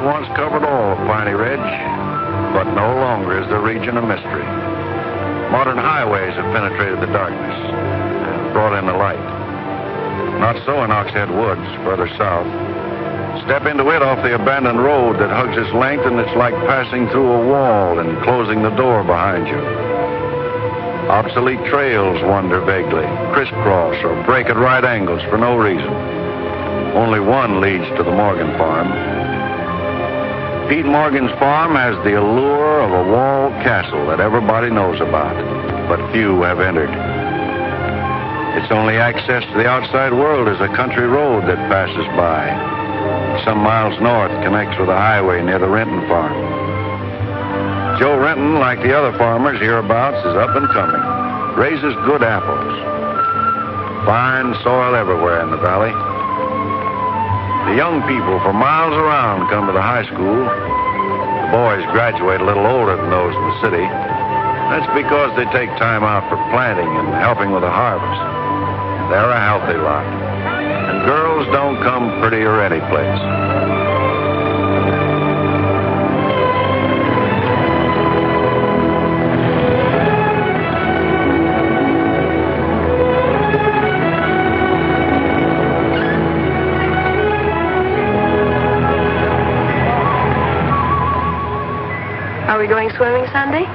once covered all of Piney Ridge, but no longer is the region a mystery. Modern highways have penetrated the darkness and brought in the light. Not so in Oxhead Woods, further south. Step into it off the abandoned road that hugs its length, and it's like passing through a wall and closing the door behind you. Obsolete trails wander vaguely, crisscross or break at right angles for no reason. Only one leads to the Morgan farm. Pete Morgan's farm has the allure of a walled castle that everybody knows about, but few have entered. Its only access to the outside world is a country road that passes by. Some miles north connects with a highway near the Renton farm. Joe Renton, like the other farmers hereabouts, is up and coming. Raises good apples. Fine soil everywhere in the valley. The young people for miles around come to the high school. The boys graduate a little older than those in the city. That's because they take time out for planting and helping with the harvest. They're a healthy lot. And girls don't come prettier any place. Are we going swimming Sunday?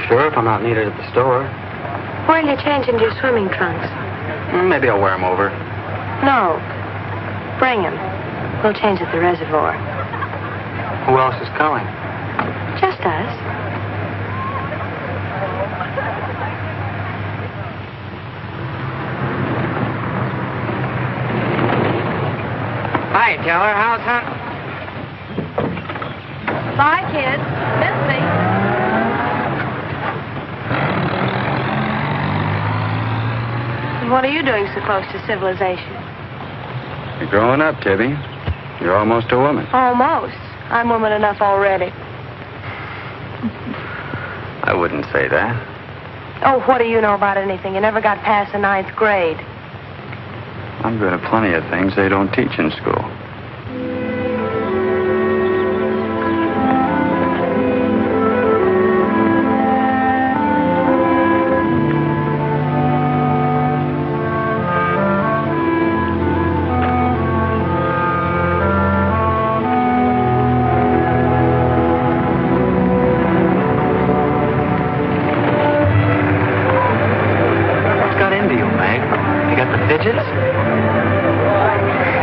Sure, if I'm not needed at the store. Where'll you change into your swimming trunks? Maybe I'll wear them over. No. Bring them. We'll change at the reservoir. Who else is coming? Just us. Hi, Teller. How's that? Bye, kids. Miss me. What are you doing so close to civilization? You're growing up, Tibby. You're almost a woman. Almost. I'm woman enough already. I wouldn't say that. Oh, what do you know about anything? You never got past the 9th grade. I'm good at plenty of things they don't teach in school.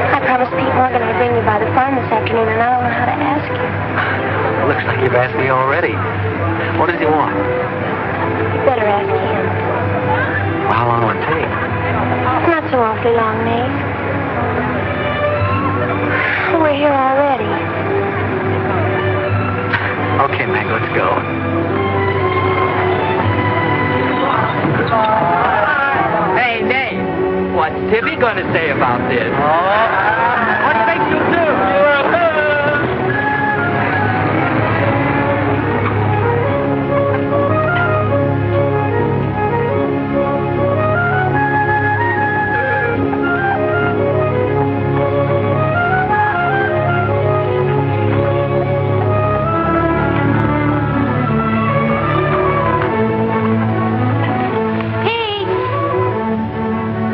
I promised Pete Morgan I'd bring you by the farm this afternoon, and I don't know how to ask you. Looks like you've asked me already. What does he want? You better ask him. Well, how long will it take? Not so awfully long, Nate. We're here already. Okay, Meg, let's go. Hey, Nate. What's Tibby gonna say about this? What do you think she'll do?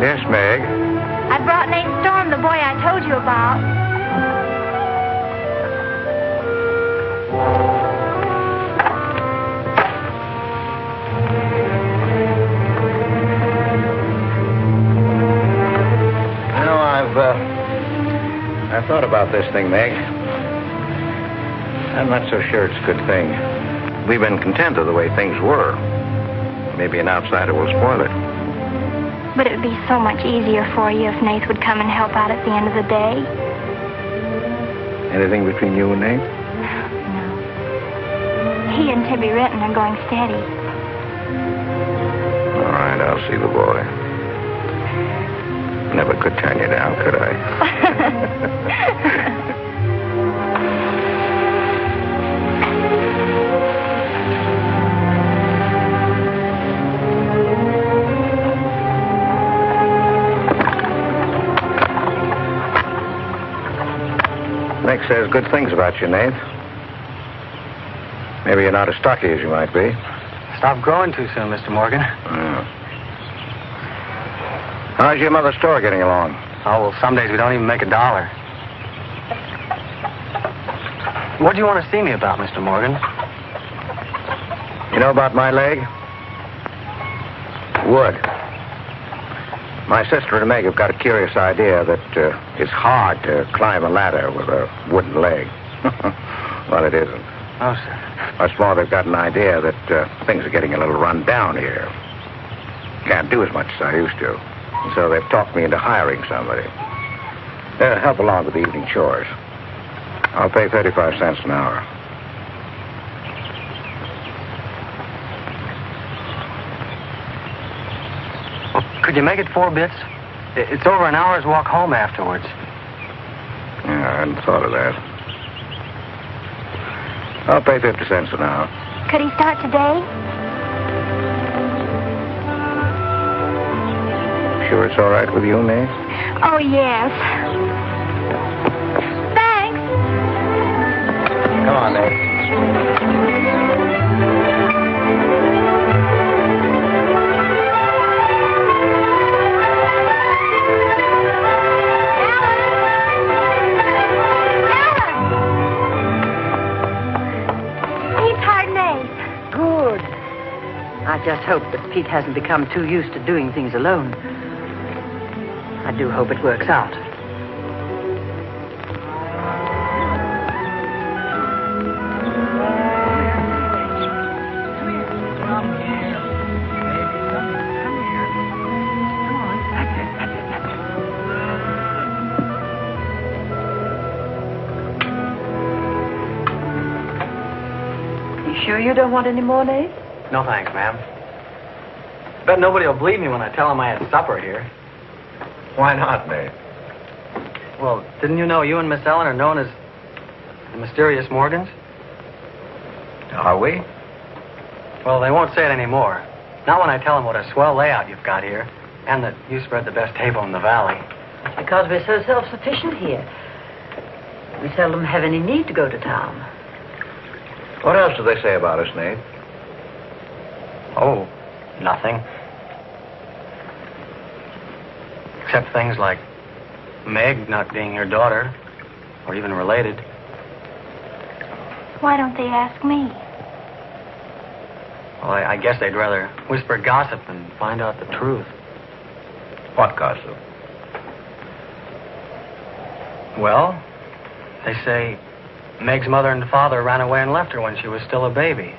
Yes, Meg. I brought Nate Storm, the boy I told you about. You know, I've thought about this thing, Meg. I'm not so sure it's a good thing. We've been content of the way things were. Maybe an outsider will spoil it. But it would be so much easier for you if Nate would come and help out at the end of the day. Anything between you and Nate? No. He and Tibby Renton are going steady. All right, I'll see the boy. Never could turn you down, could I? Nick says good things about you, Nate. Maybe you're not as stocky as you might be. Stop growing too soon, Mr. Morgan. Yeah. How's your mother's store getting along? Oh, well, some days we don't even make $1. What do you want to see me about, Mr. Morgan? You know about my leg? Wood. My sister and Meg have got a curious idea that it's hard to climb a ladder with a wooden leg. Well, it isn't. Oh, sir. Much more, they've got an idea that things are getting a little run down here. Can't do as much as I used to. And so they've talked me into hiring somebody. Help along with the evening chores. I'll pay 35 cents an hour. Well, could you make it 4 bits? It's over an hour's walk home afterwards. Yeah, I hadn't thought of that. I'll pay 50 cents an hour. Could he start today? Sure it's all right with you, Nate? Oh, yes. Thanks. Come on, Nate. I just hope that Pete hasn't become too used to doing things alone. I do hope it works out. You sure you don't want any more, Nate? No, thanks, ma'am. Bet nobody will believe me when I tell them I had supper here. Why not, Nate? Well, didn't you know you and Miss Ellen are known as the mysterious Morgans? Are we? Well, they won't say it anymore. Not when I tell them what a swell layout you've got here, and that you spread the best table in the valley. It's because we're so self-sufficient here. We seldom have any need to go to town. What else do they say about us, Nate? Oh, nothing. Except things like Meg not being your daughter, or even related. Why don't they ask me? Well, I guess they'd rather whisper gossip than find out the truth. What gossip? Well, they say Meg's mother and father ran away and left her when she was still a baby.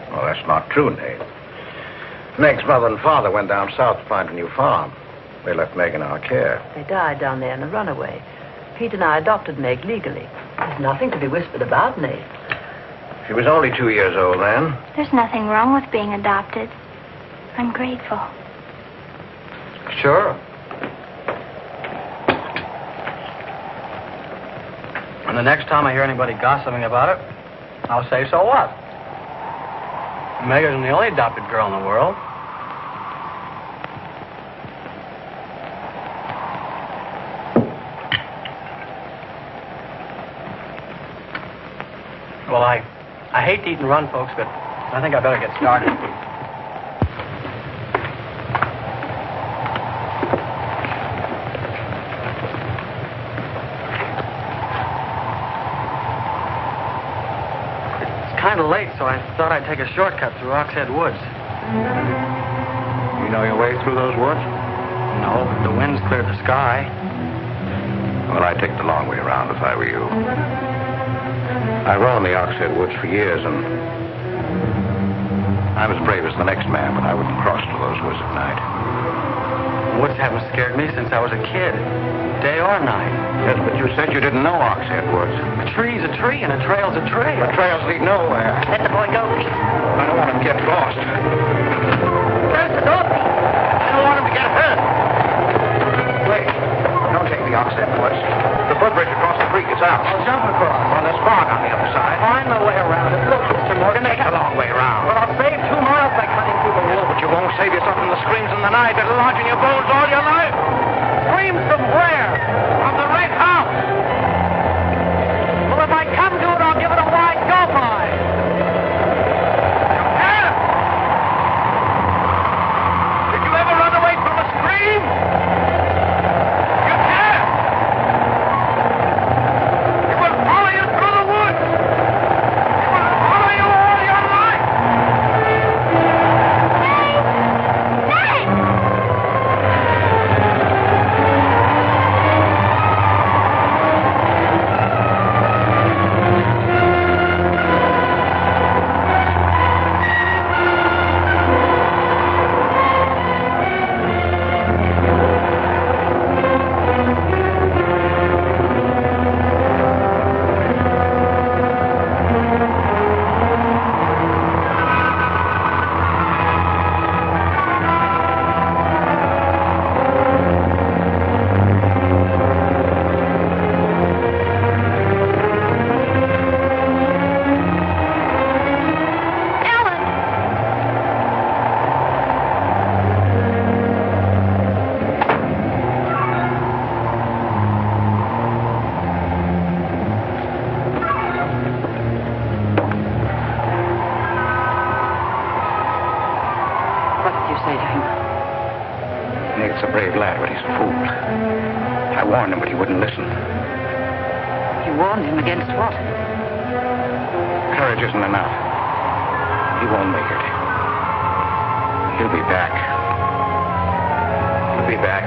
Well, that's not true, Nate. Meg's mother and father went down south to find a new farm. They left Meg in our care. They died down there in a runaway. Pete and I adopted Meg legally. There's nothing to be whispered about, Nate. She was only 2 years old then. There's nothing wrong with being adopted. I'm grateful. Sure. And the next time I hear anybody gossiping about it, I'll say, so what? Meg isn't the only adopted girl in the world. Well, I hate to eat and run, folks, but I think I better get started. It's kind of late, so I thought I'd take a shortcut through Oxhead Woods. You know your way through those woods? No, the wind's cleared the sky. Well, I'd take the long way around if I were you. I've roamed the Oxhead Woods for years, and I'm as brave as the next man, but I wouldn't cross to those woods at night. Woods haven't scared me since I was a kid, day or night. Yes, but you said you didn't know Oxhead Woods. A tree's a tree, and a trail's a trail. The trails lead nowhere. Let the boy go, Pete. I don't want him to get lost. Close the door, Pete. I don't want him to get hurt. Wait, don't take the Oxhead Woods. The footbridge across the creek is out. I'll jump across. Well, there's fog on the other side. Find my way around it. Look, Mr. Morgan, Take the long way around. Well, I'll save 2 miles by cutting through the woods. But you won't save yourself from the screams in the night that'll lodge in your bones all your life. Screams from where? From the right house. fool. I warned him, but he wouldn't listen. You warned him against what? Courage isn't enough. He won't make it. He'll be back. He'll be back.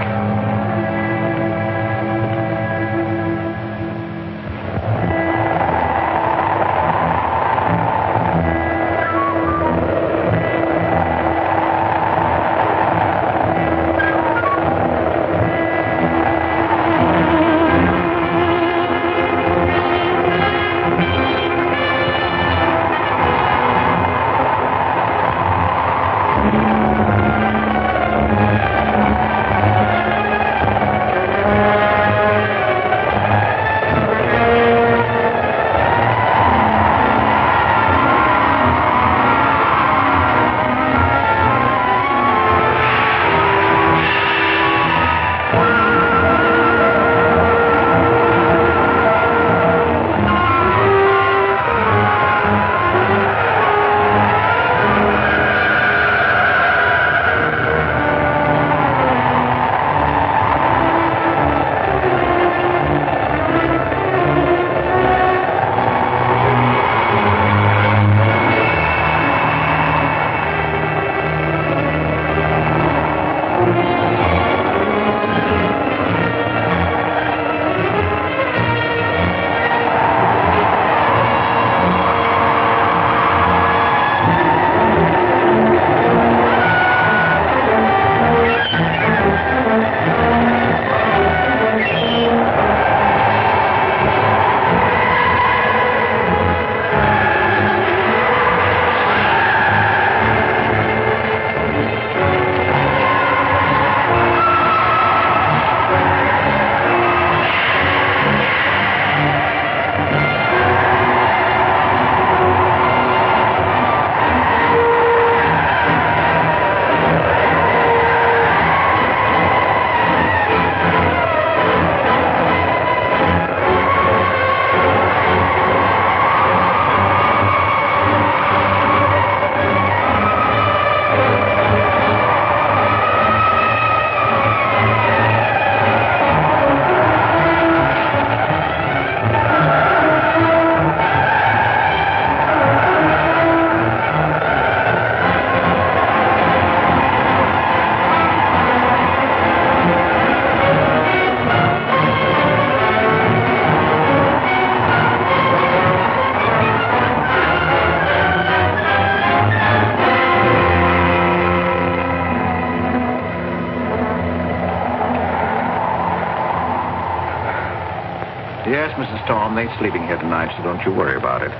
Yes, Mrs. Storm, they ain't sleeping here tonight, so don't you worry about it.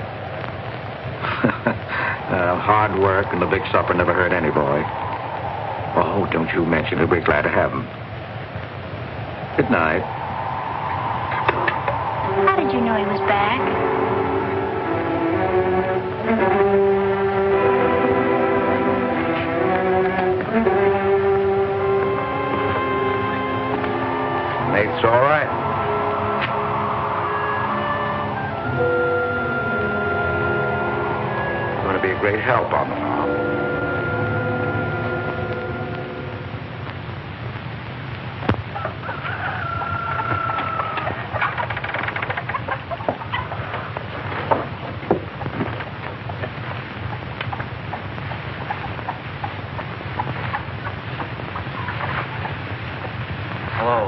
Hard work and the big supper never hurt any boy. Oh, don't you mention it. We're glad to have him. Good night. How did you know he was back? Nate's all right. Going to be a great help on the farm. Hello.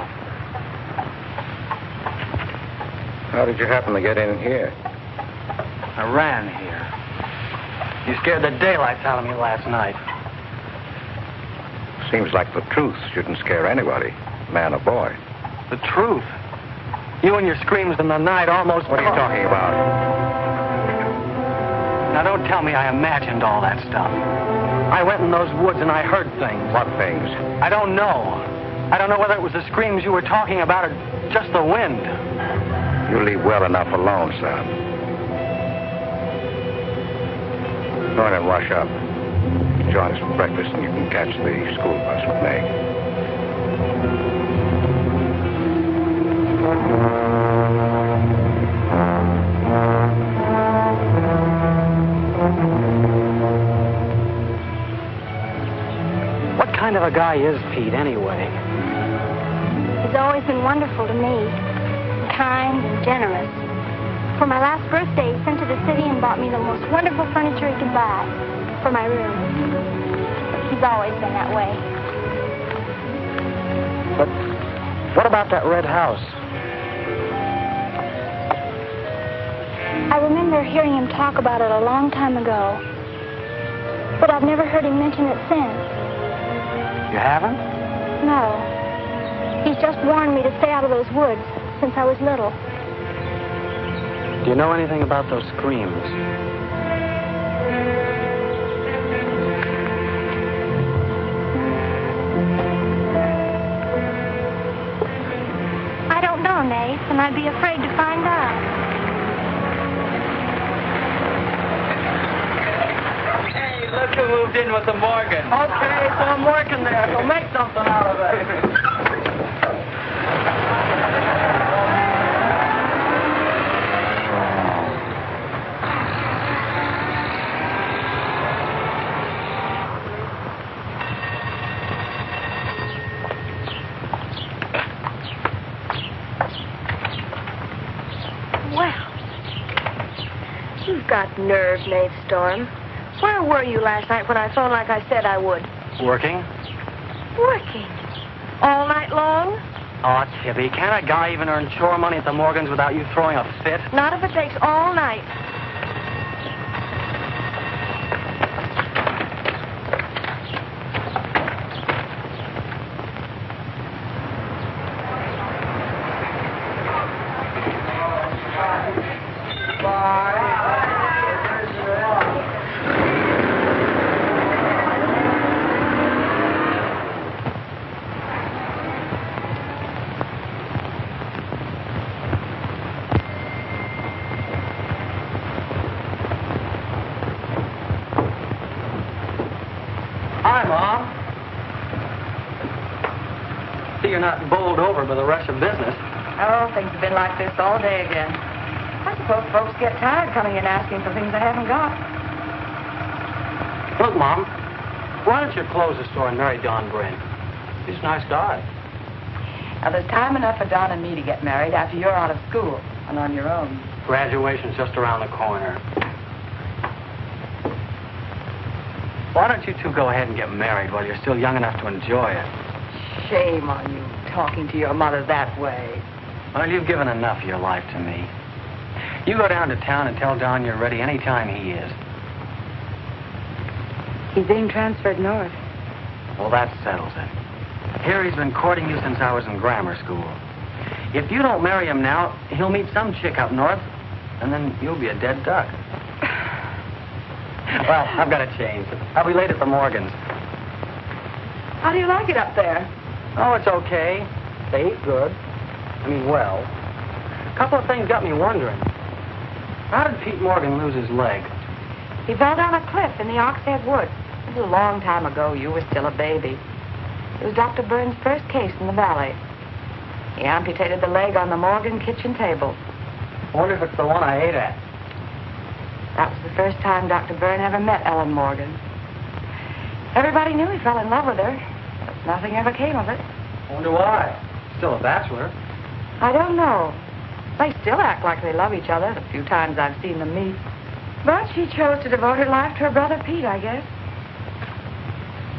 How did you happen to get in here? I ran here. You scared the daylights out of me last night. Seems like the truth shouldn't scare anybody, man or boy. The truth. You and your screams in the night almost... What are you talking about? Now, don't tell me I imagined all that stuff. I went in those woods and I heard things. What things? I don't know. I don't know whether it was the screams you were talking about or just the wind. You leave well enough alone, son. Go in and wash up. Join us for breakfast and you can catch the school bus with Meg. What kind of a guy is Pete, anyway? He's always been wonderful to me, kind and generous. For my last birthday, he sent to the city and bought me the most wonderful furniture he could buy for my room. He's always been that way. But what about that red house? I remember hearing him talk about it a long time ago, but I've never heard him mention it since. You haven't? No. He's just warned me to stay out of those woods since I was little. Do you know anything about those screams? I don't know, Nath, and I'd be afraid to find out. Hey, look who moved in with the Morgan. Okay, so I'm working there, so make something out of it. You've got nerve, Nate Storm. Where were you last night when I phoned like I said I would? Working? Working. All night long? Oh, Tibby, can't a guy even earn chore money at the Morgans without you throwing a fit? Not if it takes all night. Hi, Mom. See, you're not bowled over by the rush of business. Oh, things have been like this all day again. I suppose folks get tired coming in asking for things they haven't got. Look, Mom, why don't you close the store and marry Don Bryn? He's a nice guy. Now, there's time enough for Don and me to get married after you're out of school and on your own. Graduation's just around the corner. Why don't you two go ahead and get married while you're still young enough to enjoy it? Shame on you talking to your mother that way. Well, you've given enough of your life to me. You go down to town and tell Don you're ready any time he is. He's being transferred north. Well, that settles it. Here he's been courting you since I was in grammar school. If you don't marry him now, he'll meet some chick up north, and then you'll be a dead duck. Well, I've got to change. I'll be late at the Morgans. How do you like it up there? Oh, it's okay. They eat good. I mean, well. A couple of things got me wondering. How did Pete Morgan lose his leg? He fell down a cliff in the Oxhead Woods. It was a long time ago. You were still a baby. It was Dr. Burns' first case in the valley. He amputated the leg on the Morgan kitchen table. I wonder if it's the one I ate at. That was the first time Dr. Byrne ever met Ellen Morgan. Everybody knew he fell in love with her, but nothing ever came of it. I wonder why. Still a bachelor. I don't know. They still act like they love each other the few times I've seen them meet. But she chose to devote her life to her brother Pete, I guess.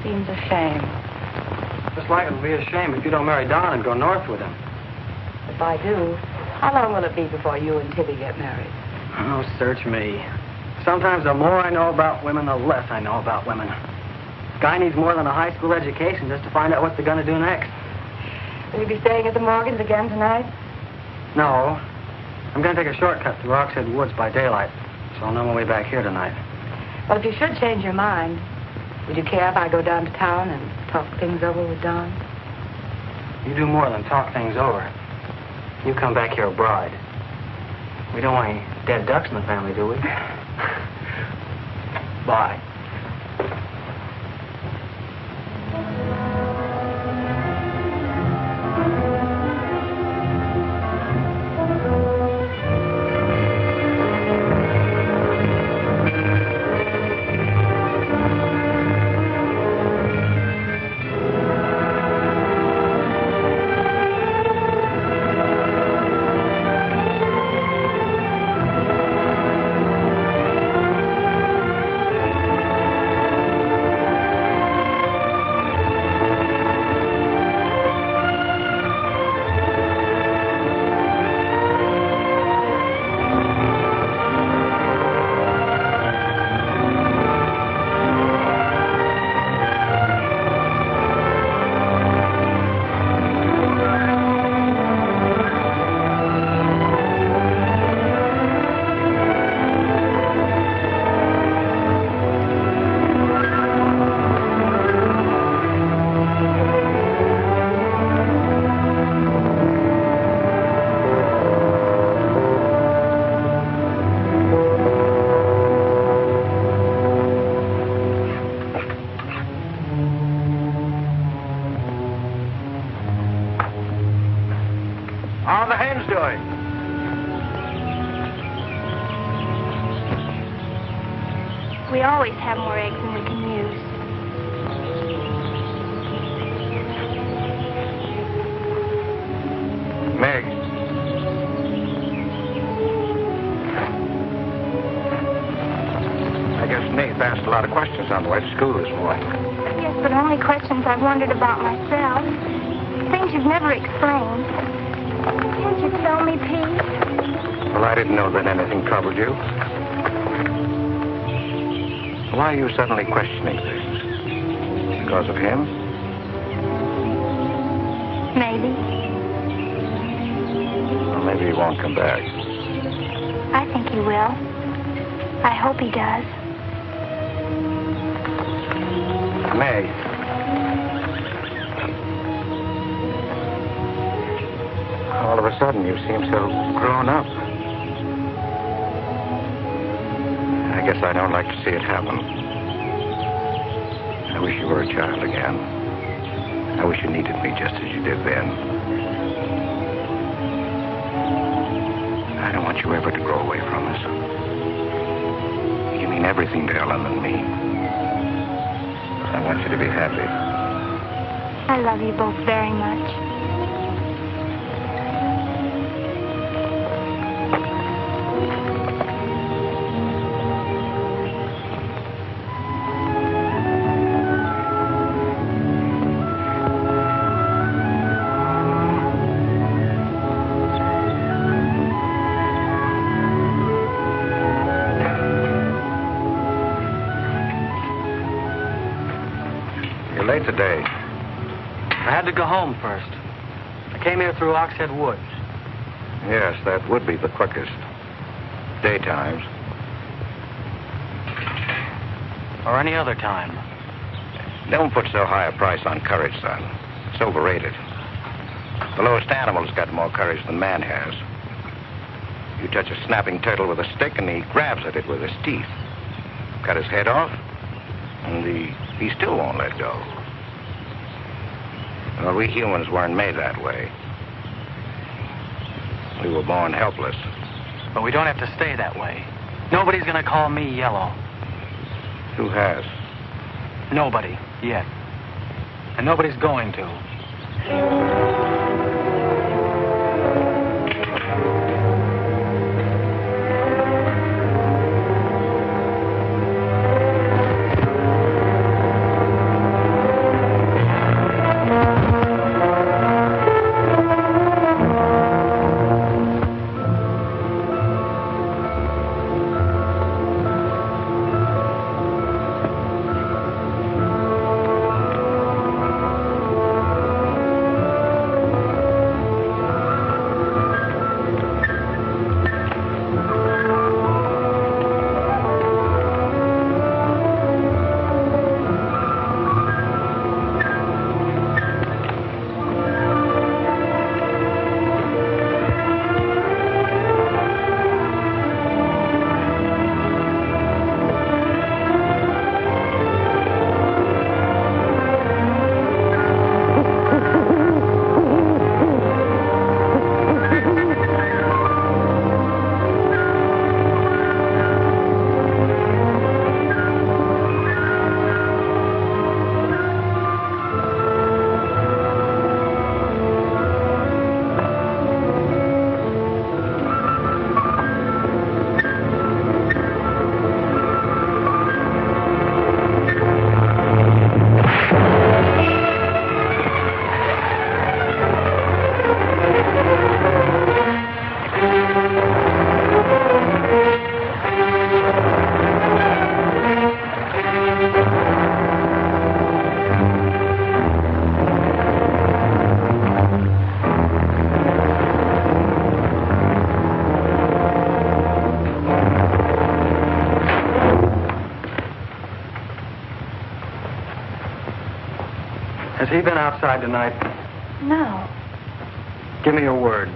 Seems a shame. Just like it would be a shame if you don't marry Don and go north with him. If I do, how long will it be before you and Tibby get married? Oh, search me. Sometimes the more I know about women, the less I know about women. Guy needs more than a high school education just to find out what they're going to do next. Will you be staying at the Morgans again tonight? No. I'm going to take a shortcut through Oxhead Woods by daylight, so I'll know my way back here tonight. Well, if you should change your mind, would you care if I go down to town and talk things over with Don? You do more than talk things over. You come back here a bride. We don't want any dead ducks in the family, do we? Bye. How are the hens doing? We always have more eggs than we can use. Meg. I guess Nate asked a lot of questions on the way to school this morning. Yes, but only questions I've wondered about myself. Things you've never explained. Can't you tell me, Pete? Well, I didn't know that anything troubled you. Why are you suddenly questioning things? Because of him? Maybe. Well, maybe he won't come back. I think he will. I hope he does. Meg. All of a sudden, you seem so grown up. I guess I don't like to see it happen. I wish you were a child again. I wish you needed me just as you did then. I don't want you ever to grow away from us. You mean everything to Ellen and me. I want you to be happy. I love you both very much. You're late today. I had to go home first. I came here through Oxhead Woods. Yes, that would be the quickest. Daytimes. Or any other time. Don't put so high a price on courage, son. It's overrated. The lowest animal's got more courage than man has. You touch a snapping turtle with a stick and he grabs at it with his teeth. Cut his head off, and he still won't let go. Well, we humans weren't made that way. We were born helpless. But we don't have to stay that way. Nobody's gonna call me yellow. Who has? Nobody, yet. And nobody's going to. Has he been outside tonight? No. Give me your word.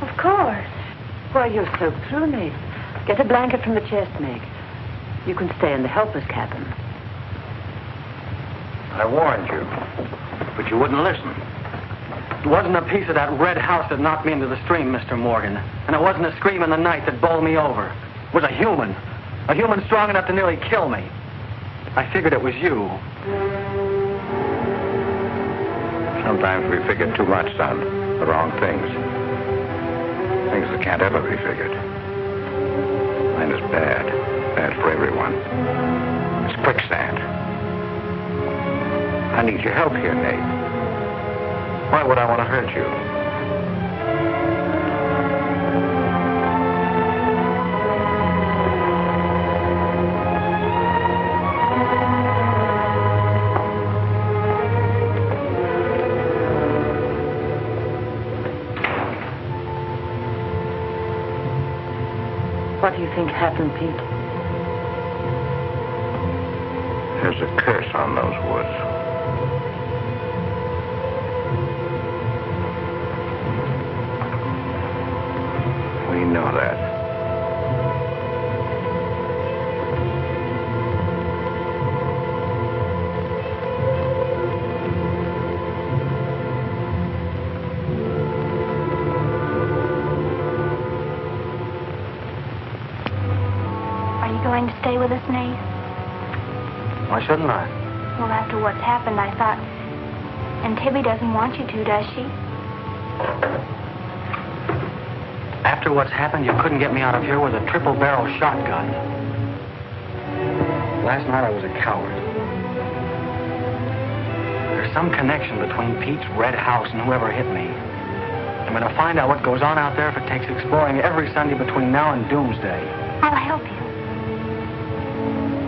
Of course. Why, you're soaked through, Nate. Get a blanket from the chest, Meg. You can stay in the helper's cabin. I warned you, but you wouldn't listen. It wasn't a piece of that red house that knocked me into the stream, Mr. Morgan. And it wasn't a scream in the night that bowled me over. It was a human strong enough to nearly kill me. I figured it was you. Sometimes we figure too much, son. The wrong things. Things that can't ever be figured. Mine is bad. Bad for everyone. It's quicksand. I need your help here, Nate. Why would I want to hurt you? What do you think happened, Pete? There's a curse on those woods. We know that. Are you going to stay with us, Nate? Why shouldn't I? Well, after what's happened, I thought... And Tibby doesn't want you to, does she? After what's happened, you couldn't get me out of here with a triple-barrel shotgun. Last night I was a coward. There's some connection between Pete's red house and whoever hit me. I'm going to find out what goes on out there if it takes exploring every Sunday between now and doomsday. I'll help you.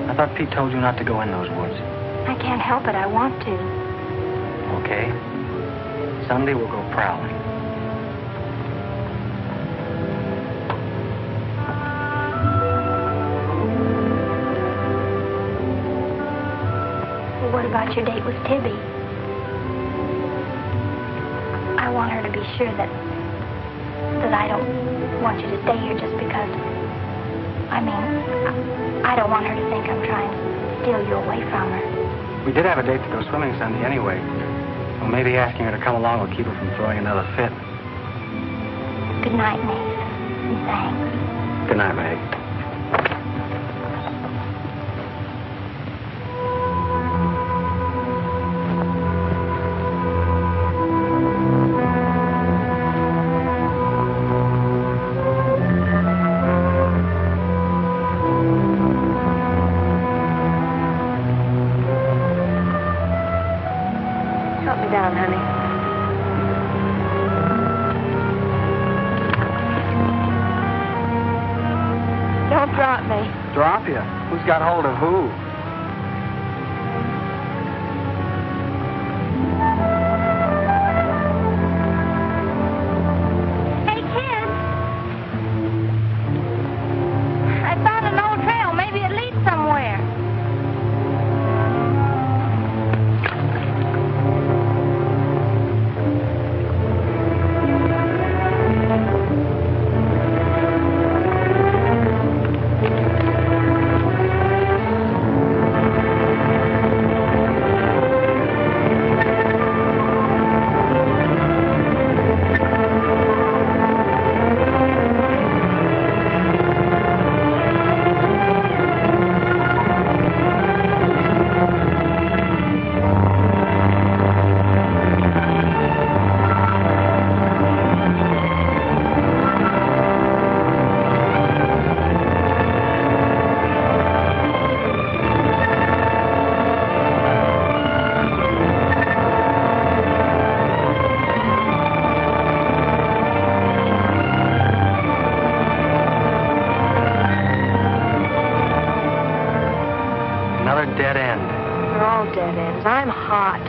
I thought Pete told you not to go in those woods. I can't help it. I want to. Okay. Sunday we'll go prowling. Well, what about your date with Tibby? I want her to be sure that I don't want you to stay here just because... I don't want her to think I'm trying to steal you away from her. We did have a date to go swimming Sunday anyway. Well, maybe asking her to come along will keep her from throwing another fit. Good night, Nate. And thanks. Good night, Meg. Help me down, honey. Don't drop me. Drop you? Who's got hold of who? Hey, kids. I found an old trail. Maybe it leads somewhere. Another dead end. They're all dead ends. I'm hot.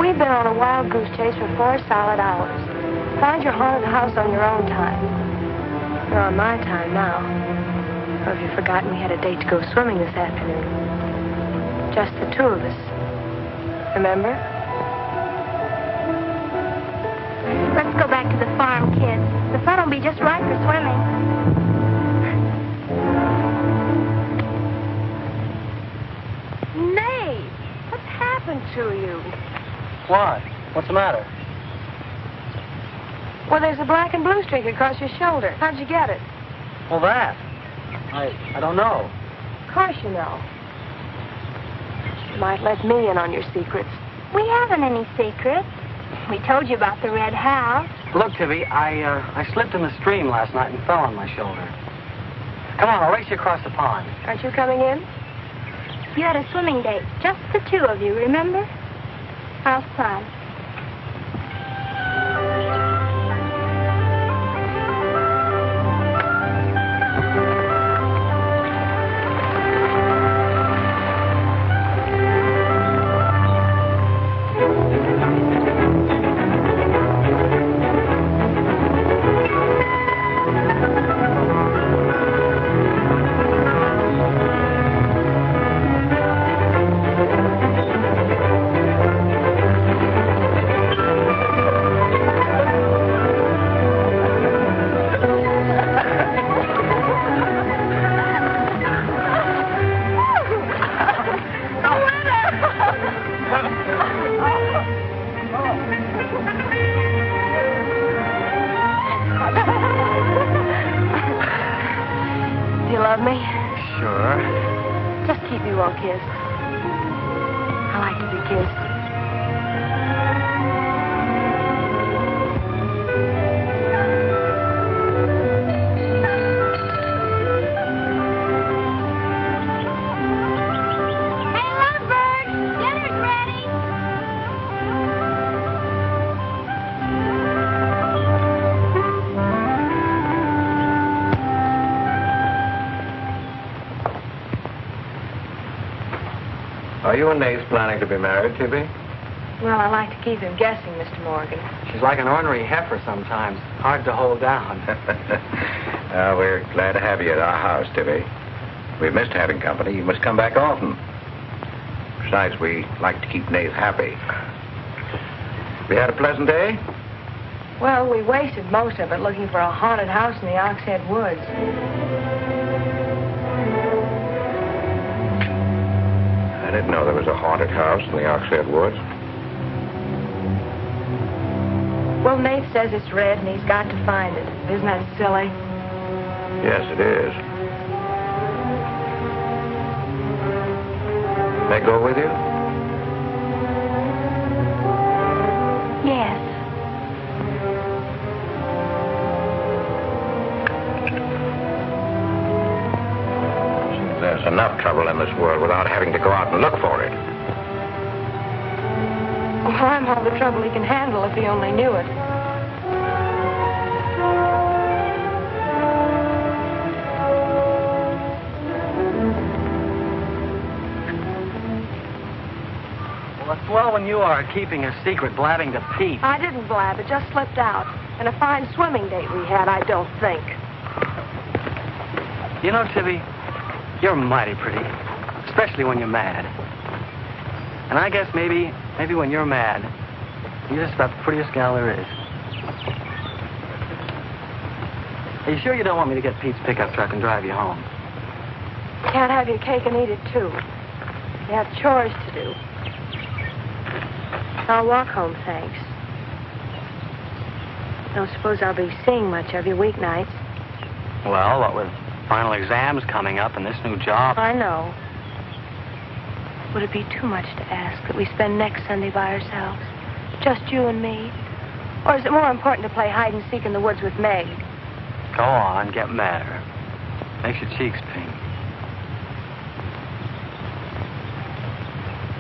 We've been on a wild goose chase for 4 solid hours. Find your haunted house on your own time. You're on my time now. Or have you forgotten we had a date to go swimming this afternoon? Just the two of us. Remember? Let's go back to the farm, kids. The sun will be just right for swimming. Nate, what's happened to you? What? What's the matter? Well, there's a black and blue streak across your shoulder. How'd you get it? Well, that. I don't know. Of course you know. You might let me in on your secrets. We haven't any secrets. We told you about the red house. Look, Tibby, I slipped in the stream last night and fell on my shoulder. Come on, I'll race you across the pond. Aren't you coming in? You had a swimming date, just the two of you, remember? How's fun? Do you love me? Sure. Just keep me well kissed. I like to be kissed. Hey, Lovebird! Dinner's ready! Are you and Nace planning to be married, Tibby? Well, I like to keep him guessing, Mr. Morgan. She's like an ornery heifer sometimes. Hard to hold down. We're glad to have you at our house, Tibby. We've missed having company. You must come back often. Besides, we like to keep Nace happy. We had a pleasant day? Well, we wasted most of it looking for a haunted house in the Oxhead Woods. I didn't know there was a haunted house in the Oxhead Woods. Well, Nate says it's red and he's got to find it. Isn't that silly? Yes, it is. May I go with you? Yes. There's enough trouble in this world without having to go out and look for it. Well, I'm all the trouble he can handle if he only knew it. Well, it's swell when you are keeping a secret, blabbing to Pete. I didn't blab. It just slipped out. And a fine swimming date we had, I don't think. You know, Tibby, you're mighty pretty, especially when you're mad. And I guess maybe when you're mad, you're just about the prettiest gal there is. Are you sure you don't want me to get Pete's pickup truck and drive you home? Can't have your cake and eat it, too. You have chores to do. I'll walk home, thanks. Don't suppose I'll be seeing much of you weeknights. Well, what with final exams coming up and this new job. I know. Would it be too much to ask that we spend next Sunday by ourselves? Just you and me? Or is it more important to play hide and seek in the woods with Meg? Go on, get madder. Makes your cheeks pink.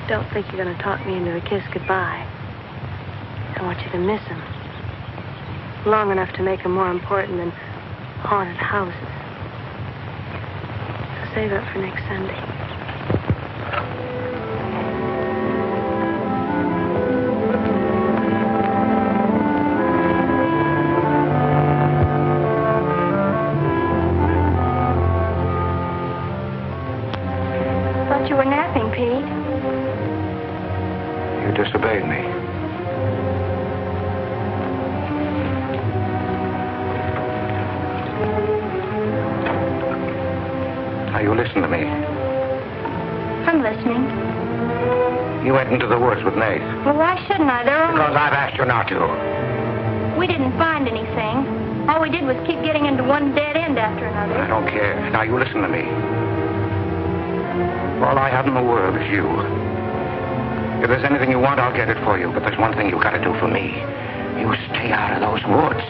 Don't think you're going to talk me into a kiss goodbye. I want you to miss him. Long enough to make him more important than haunted houses. So save it for next Sunday. thought you were napping, Pete. You disobeyed me. Now, you listen to me. I'm listening. You went into the woods with Nate. Well, why shouldn't I? Because I've asked you not to. We didn't find anything. All we did was keep getting into one dead end after another. I don't care. Now, you listen to me. All I have in the world is you. If there's anything you want, I'll get it for you. But there's one thing you've got to do for me. You stay out of those woods.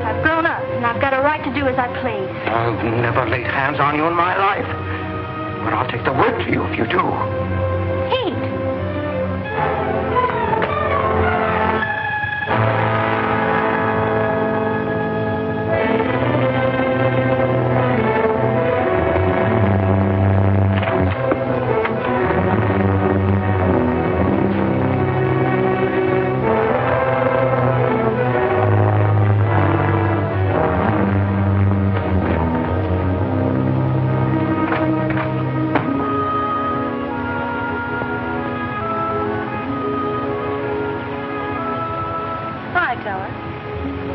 I've grown up, and I've got a right to do as I please. I've never laid hands on you in my life. But I'll take the word to you if you do. Pete!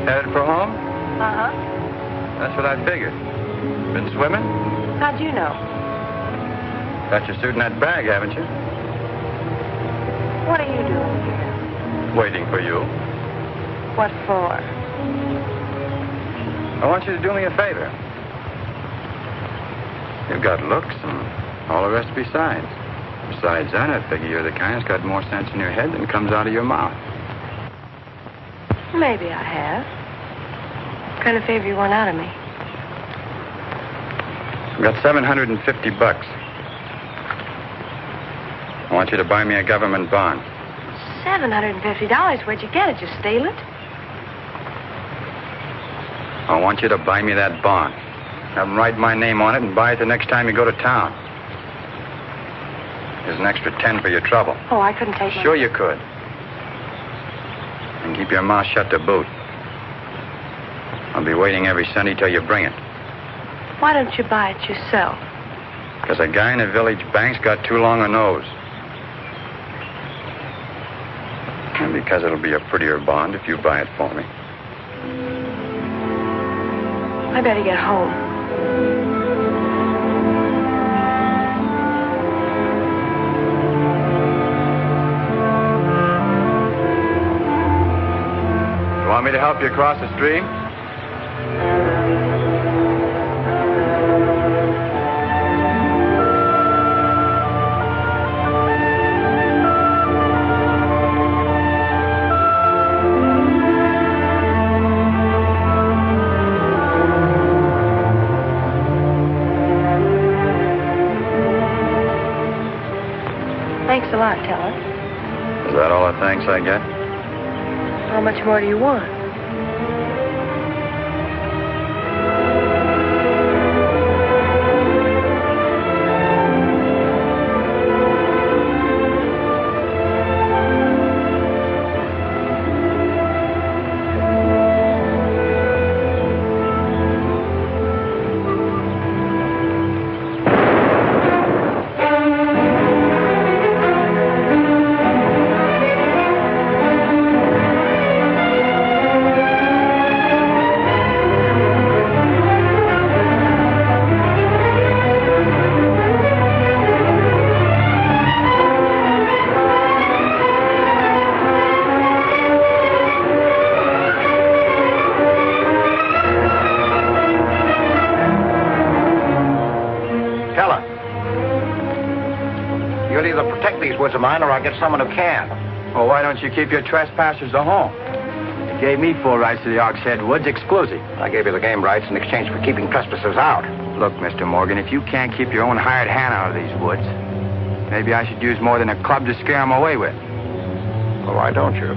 Headed for home? Uh-huh. That's what I figured. Been swimming? How'd you know? Got your suit in that bag, haven't you? What are you doing here? Waiting for you. What for? I want you to do me a favor. You've got looks and all the rest besides. Besides that, I figure you're the kind that's got more sense in your head than comes out of your mouth. Maybe I have. What kind of favor you want out of me? I've got $750. I want you to buy me a government bond. $750? Where'd you get it? You steal it? I want you to buy me that bond. Have them write my name on it and buy it the next time you go to town. There's an extra 10 for your trouble. Oh, I couldn't take it. Sure you could. And keep your mouth shut to boot. I'll be waiting every Sunday till you bring it. Why don't you buy it yourself? Because a guy in the village bank's got too long a nose. And because it'll be a prettier bond if you buy it for me. I better get home. You want me to help you across the stream? Thanks a lot, Teller. Is that all the thanks I get? How much more do you want? You'll either protect these woods of mine or I'll get someone who can. Well, why don't you keep your trespassers at home? You gave me full rights to the Ox Head Woods exclusive. I gave you the game rights in exchange for keeping trespassers out. Look, Mr. Morgan, if you can't keep your own hired hand out of these woods, maybe I should use more than a club to scare them away with. Well, why don't you?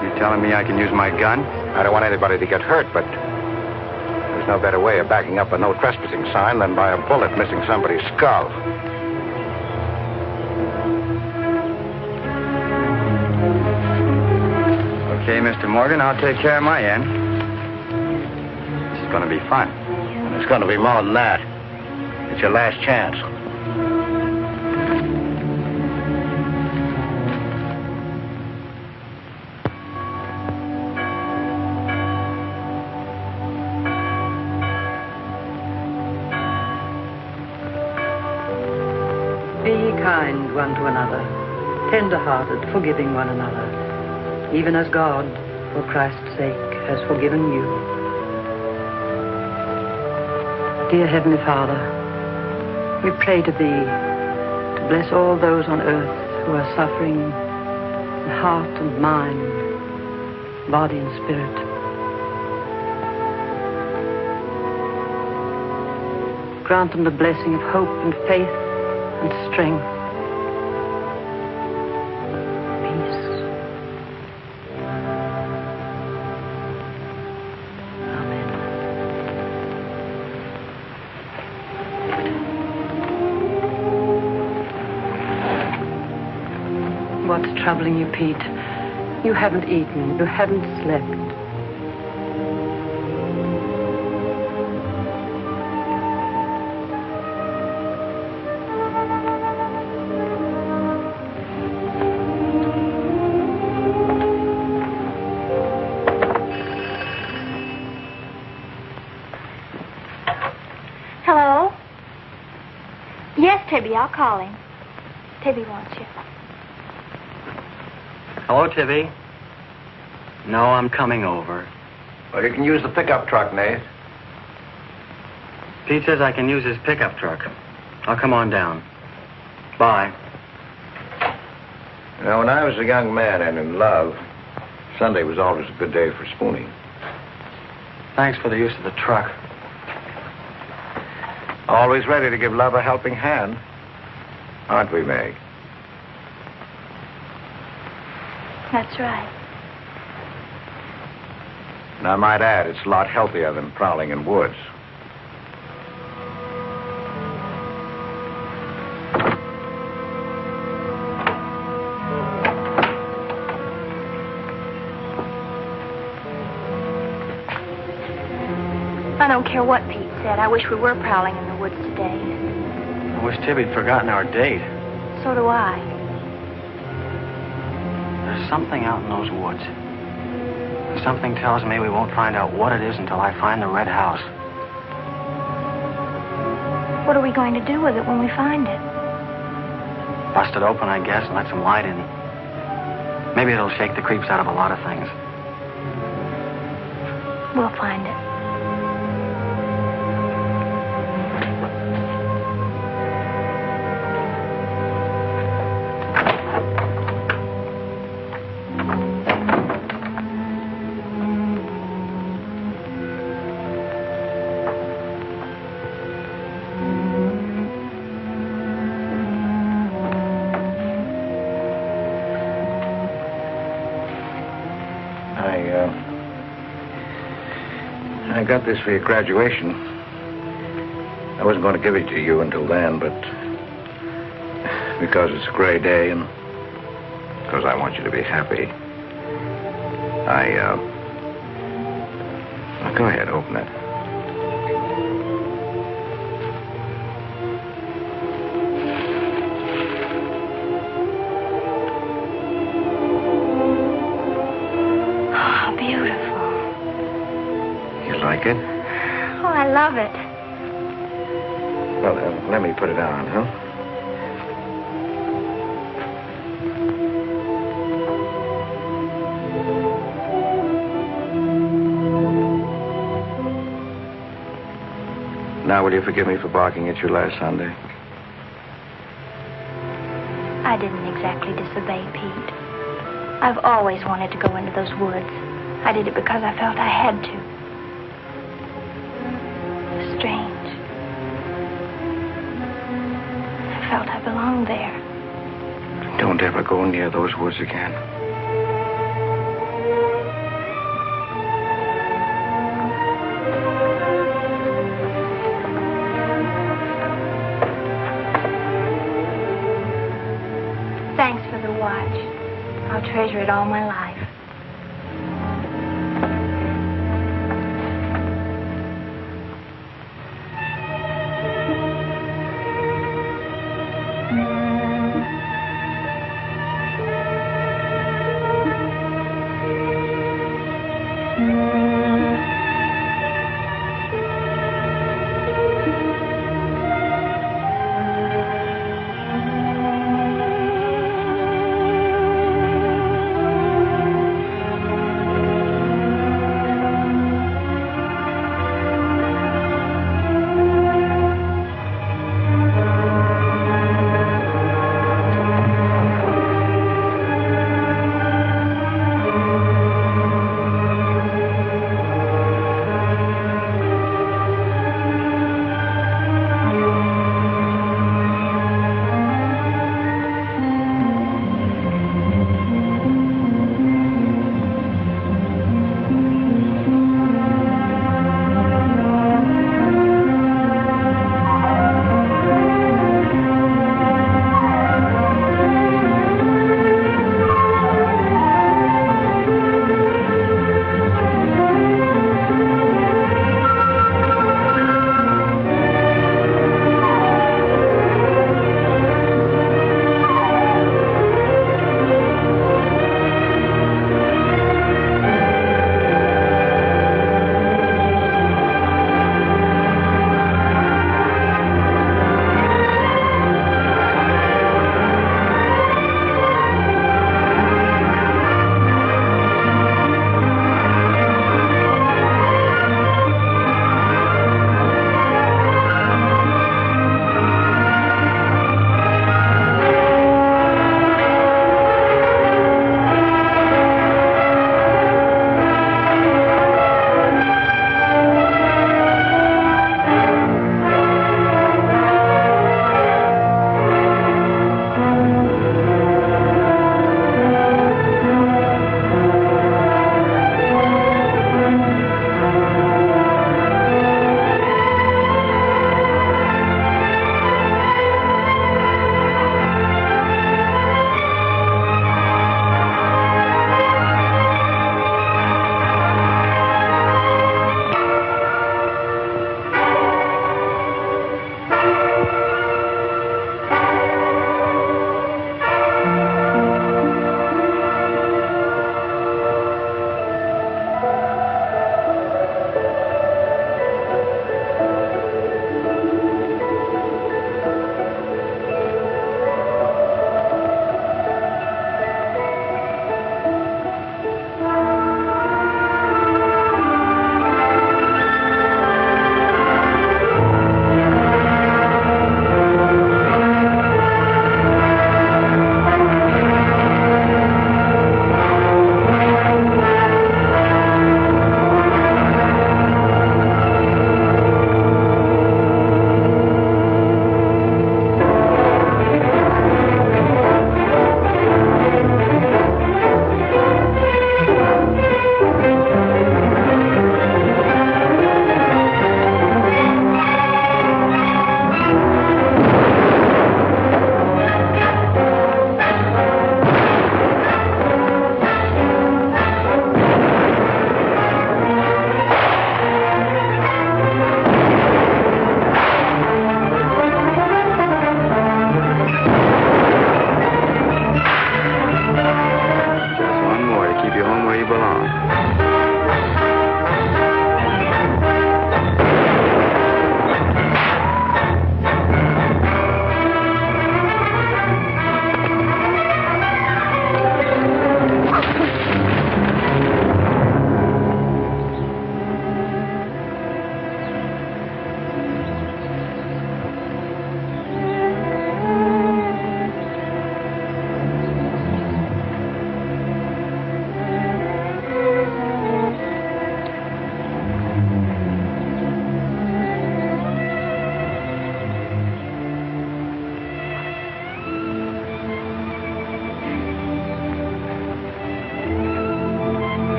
You telling me I can use my gun? I don't want anybody to get hurt, but there's no better way of backing up a no trespassing sign than by a bullet missing somebody's skull. Okay, Mr. Morgan, I'll take care of my end. This is going to be fun. It's going to be more than that. It's your last chance. Be ye kind one to another, tender-hearted, forgiving one another, even as God, for Christ's sake, has forgiven you. Dear Heavenly Father, we pray to Thee to bless all those on earth who are suffering in heart and mind, body and spirit. Grant them the blessing of hope and faith and strength. Peace. Amen. What's troubling you, Pete? You haven't eaten. You haven't slept. Hello? Yes, Tibby, I'll call him. Tibby wants you. Hello, Tibby. No, I'm coming over. Well, you can use the pickup truck, Nate. Pete says I can use his pickup truck. I'll come on down. Bye. You know, when I was a young man and in love, Sunday was always a good day for spooning. Thanks for the use of the truck. Always ready to give love a helping hand. Aren't we, Meg? That's right. And I might add, it's a lot healthier than prowling in woods. I don't care what Pete said. I wish we were prowling in the woods today. I wish Tibby'd forgotten our date. So do I. There's something out in those woods. Something tells me we won't find out what it is until I find the red house. What are we going to do with it when we find it? Bust it open, I guess, and let some light in. Maybe it'll shake the creeps out of a lot of things. We'll find it. I got this for your graduation. I wasn't going to give it to you until then, but because it's a gray day and because I want you to be happy, well, go ahead, open it. Oh, beautiful. You like it? Oh, I love it. Well, let me put it on, huh? Now, will you forgive me for barking at you last Sunday? I didn't exactly disobey Pete. I've always wanted to go into those woods. I did it because I felt I had to. Strange. I felt I belonged there. Don't ever go near those woods again. Thanks for the watch. I'll treasure it all my life.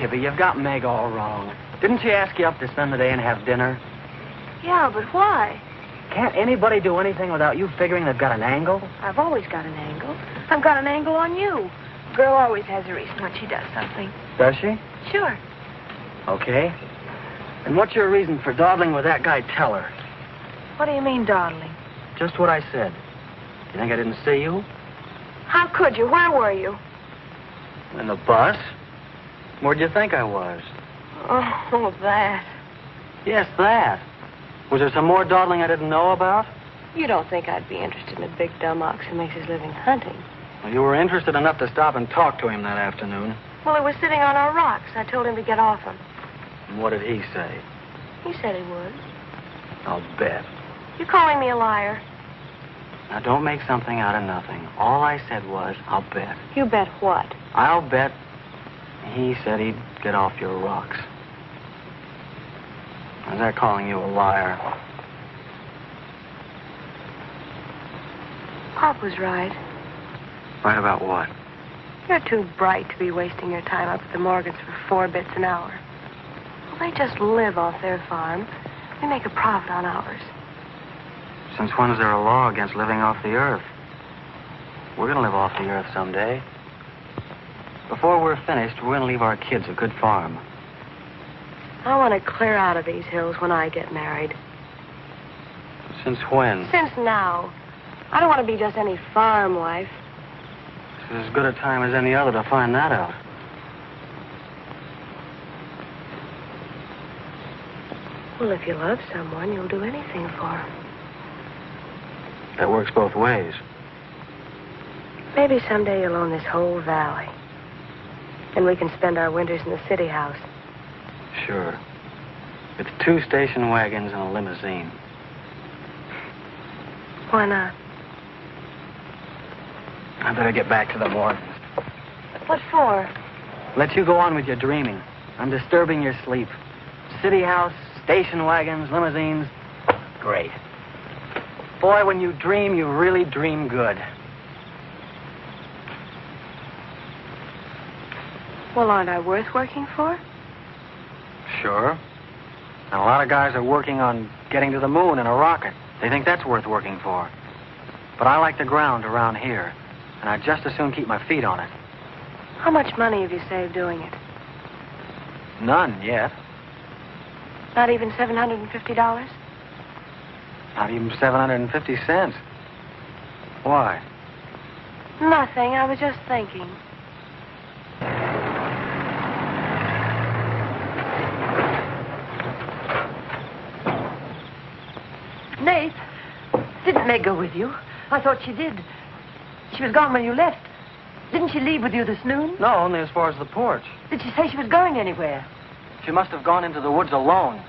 Tibby, you've got Meg all wrong. Didn't she ask you up to spend the day and have dinner? Yeah, but why? Can't anybody do anything without you figuring they've got an angle? I've always got an angle. I've got an angle on you. A girl always has a reason when she does something. Does she? Sure. Okay. And what's your reason for dawdling with that guy Teller? What do you mean, dawdling? Just what I said. You think I didn't see you? How could you? Where were you? In the bus? Where'd you think I was? Oh, that. Yes, that. Was there some more dawdling I didn't know about? You don't think I'd be interested in a big dumb ox who makes his living hunting? Well, you were interested enough to stop and talk to him that afternoon. Well, he was sitting on our rocks. I told him to get off them. And what did he say? He said he would. I'll bet. You calling me a liar? Now, don't make something out of nothing. All I said was, I'll bet. You bet what? I'll bet he said he'd get off your rocks. Is that calling you a liar? Pop was right. Right about what? You're too bright to be wasting your time up at the Morgans for 4 bits an hour. Well, they just live off their farm. We make a profit on ours. Since when is there a law against living off the earth? We're going to live off the earth someday. Before we're finished, we're going to leave our kids a good farm. I want to clear out of these hills when I get married. Since when? Since now. I don't want to be just any farm wife. This is as good a time as any other to find that out. Well, if you love someone, you'll do anything for him. That works both ways. Maybe someday you'll own this whole valley. And we can spend our winters in the city house. Sure. With 2 station wagons and a limousine. Why not? I better get back to the Morgans. What for? Let you go on with your dreaming. I'm disturbing your sleep. City house, station wagons, limousines. Great. Boy, when you dream, you really dream good. Well, aren't I worth working for? Sure. And a lot of guys are working on getting to the moon in a rocket. They think that's worth working for. But I like the ground around here, and I'd just as soon keep my feet on it. How much money have you saved doing it? None yet. Not even $750? Not even 750 cents. Why? Nothing. I was just thinking. Nate, didn't Meg go with you? I thought she did. She was gone when you left. Didn't she leave with you this noon? No, only as far as the porch. Did she say she was going anywhere? She must have gone into the woods alone.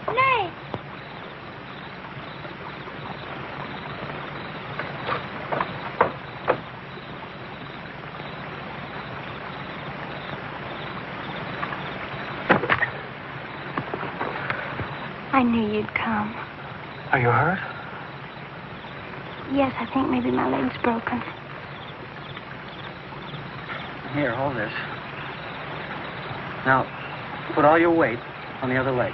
Nate! I knew you'd come. Are you hurt? Yes, I think maybe my leg's broken. Here, hold this. Now, put all your weight on the other leg.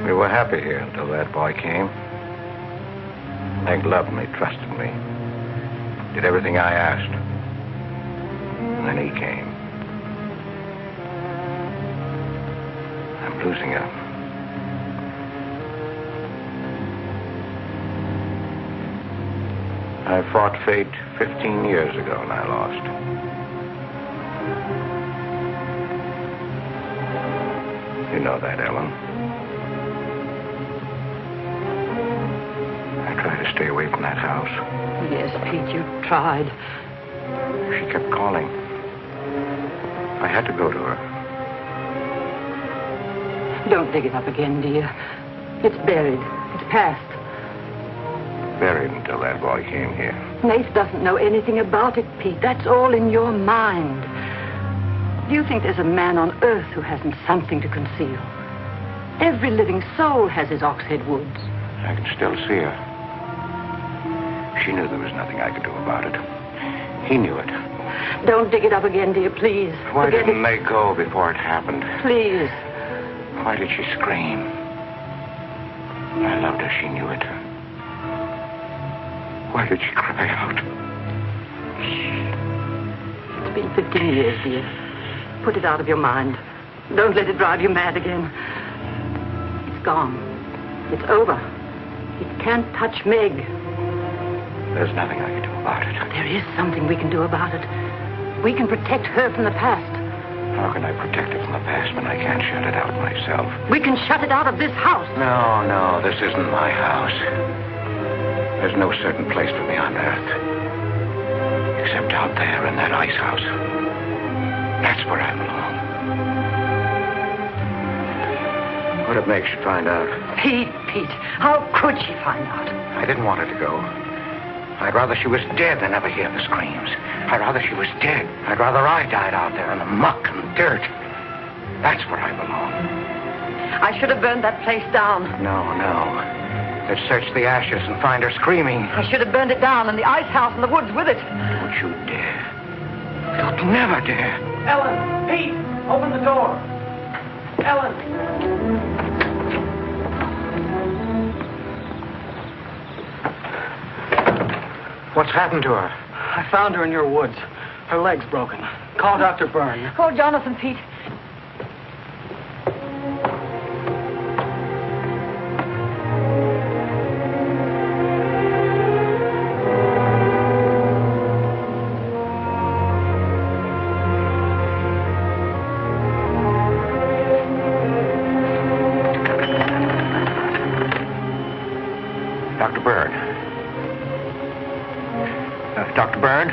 We were happy here until that boy came. Meg loved me, trusted me, did everything I asked. And then he came. I'm losing her. I fought fate 15 years ago and I lost. You know that, Ellen. I tried to stay away from that house. Yes, Pete, you tried. She kept calling. I had to go to her. Don't dig it up again, dear. It's buried. It's past. Buried until that boy came here. Nath doesn't know anything about it, Pete. That's all in your mind. Do you think there's a man on earth who hasn't something to conceal? Every living soul has his Oxhead Woods. I can still see her. She knew there was nothing I could do about it. He knew it. Don't dig it up again, dear, please. Why Forget didn't it. they go before it happened? Please. Why did she scream? I loved her. She knew it. Why did she cry out? It's been 15 years, dear. Put it out of your mind. Don't let it drive you mad again. It's gone. It's over. It can't touch Meg. There's nothing I can do about it. There is something we can do about it. We can protect her from the past. How can I protect it from the past when I can't shut it out myself? We can shut it out of this house. No, this isn't my house. There's no certain place for me on earth. Except out there in that ice house. That's where I belong. What if Meg should find out? Pete, how could she find out? I didn't want her to go. I'd rather she was dead than ever hear the screams. I'd rather she was dead. I'd rather I died out there in the muck and dirt. That's where I belong. I should have burned that place down. No. Let's search the ashes and find her screaming. I should have burned it down and the ice house and the woods with it. Don't you dare. You'd never dare. Ellen, Pete, open the door. Ellen. What's happened to her? I found her in your woods. Her leg's broken. Call Dr. Byrne. Call Jonathan, Pete. Dr. Byrne. Dr. Byrne,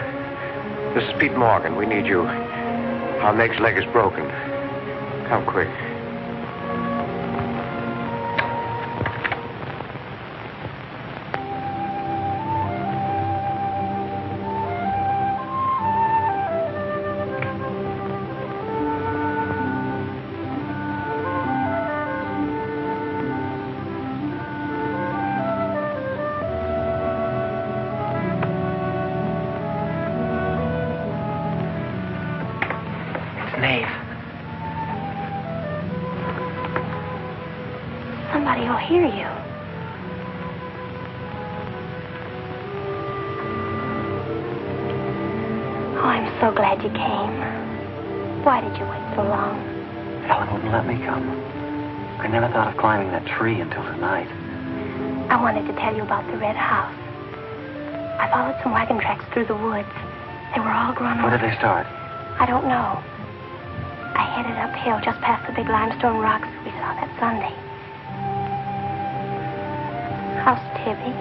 this is Pete Morgan. We need you. Our Meg's leg is broken. Come quick. Somebody will hear you. Oh, I'm so glad you came. Why did you wait so long? Ellen wouldn't let me come. I never thought of climbing that tree until tonight. I wanted to tell you about the red house. I followed some wagon tracks through the woods. They were all grown Where over. did they start? I don't know. I headed uphill just past the big limestone rocks we saw that Sunday. How's Tibby?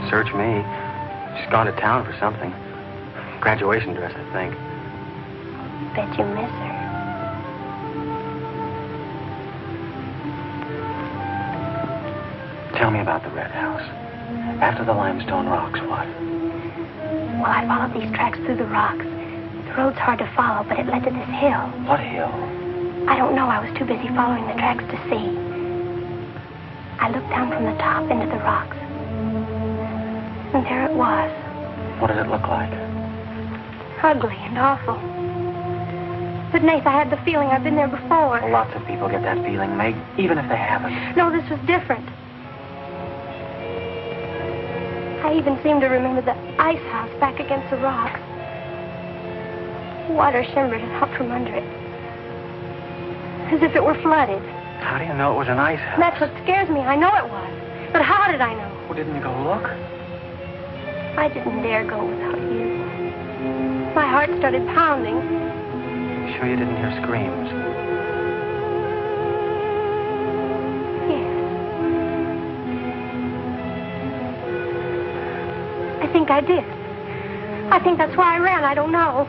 Search me. She's gone to town for something. Graduation dress, I think. Bet you miss her. Tell me about the red house. After the limestone rocks, what? Well, I followed these tracks through the rocks. The road's hard to follow, but it led to this hill. What hill? I don't know. I was too busy following the tracks to see. I looked down from the top into the rocks. And there it was. What did it look like? Ugly and awful. But, Nath, I had the feeling I've been there before. Well, lots of people get that feeling, Meg, even if they haven't. No, this was different. I even seem to remember the ice house back against the rocks. Water shimmered out from under it. As if it were flooded. How do you know it was an ice house? That's what scares me. I know it was. But how did I know? Well, didn't you go look? I didn't dare go without you. My heart started pounding. Sure you didn't hear screams? Yes. I think I did. I think that's why I ran. I don't know.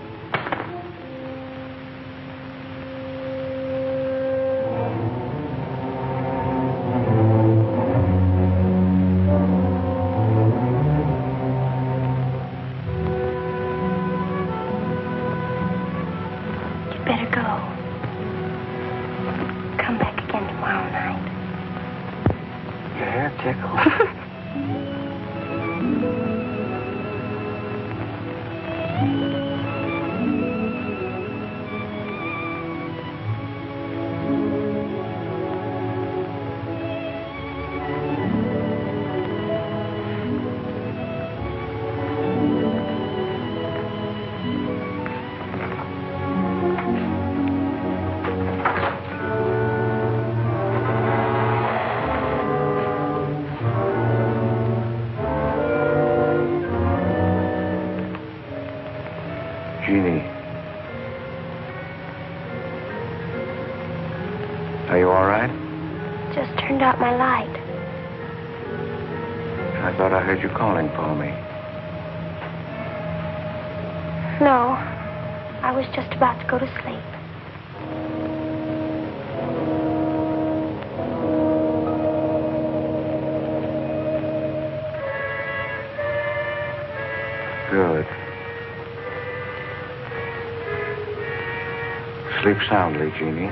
tickle. Jeannie. Are you all right? Just turned out my light. I thought I heard you calling for me. No, I was just about to go to sleep. Good. Sleep soundly, Jeannie.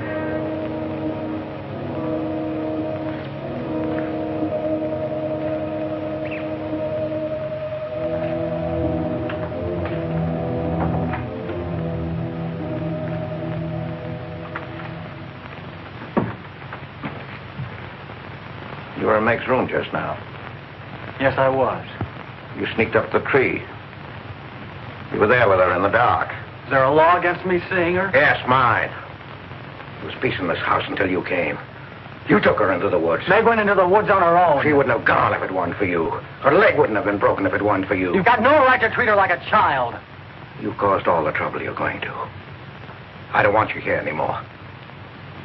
You were in Meg's room just now. Yes, I was. You sneaked up the tree. You were there with her in the dark. Is there a law against me seeing her? Yes, mine. There was peace in this house until you came. You took her into the woods. Meg went into the woods on her own. She wouldn't have gone if it weren't for you. Her leg wouldn't have been broken if it weren't for you. You've got no right to treat her like a child. You caused all the trouble you're going to. I don't want you here anymore.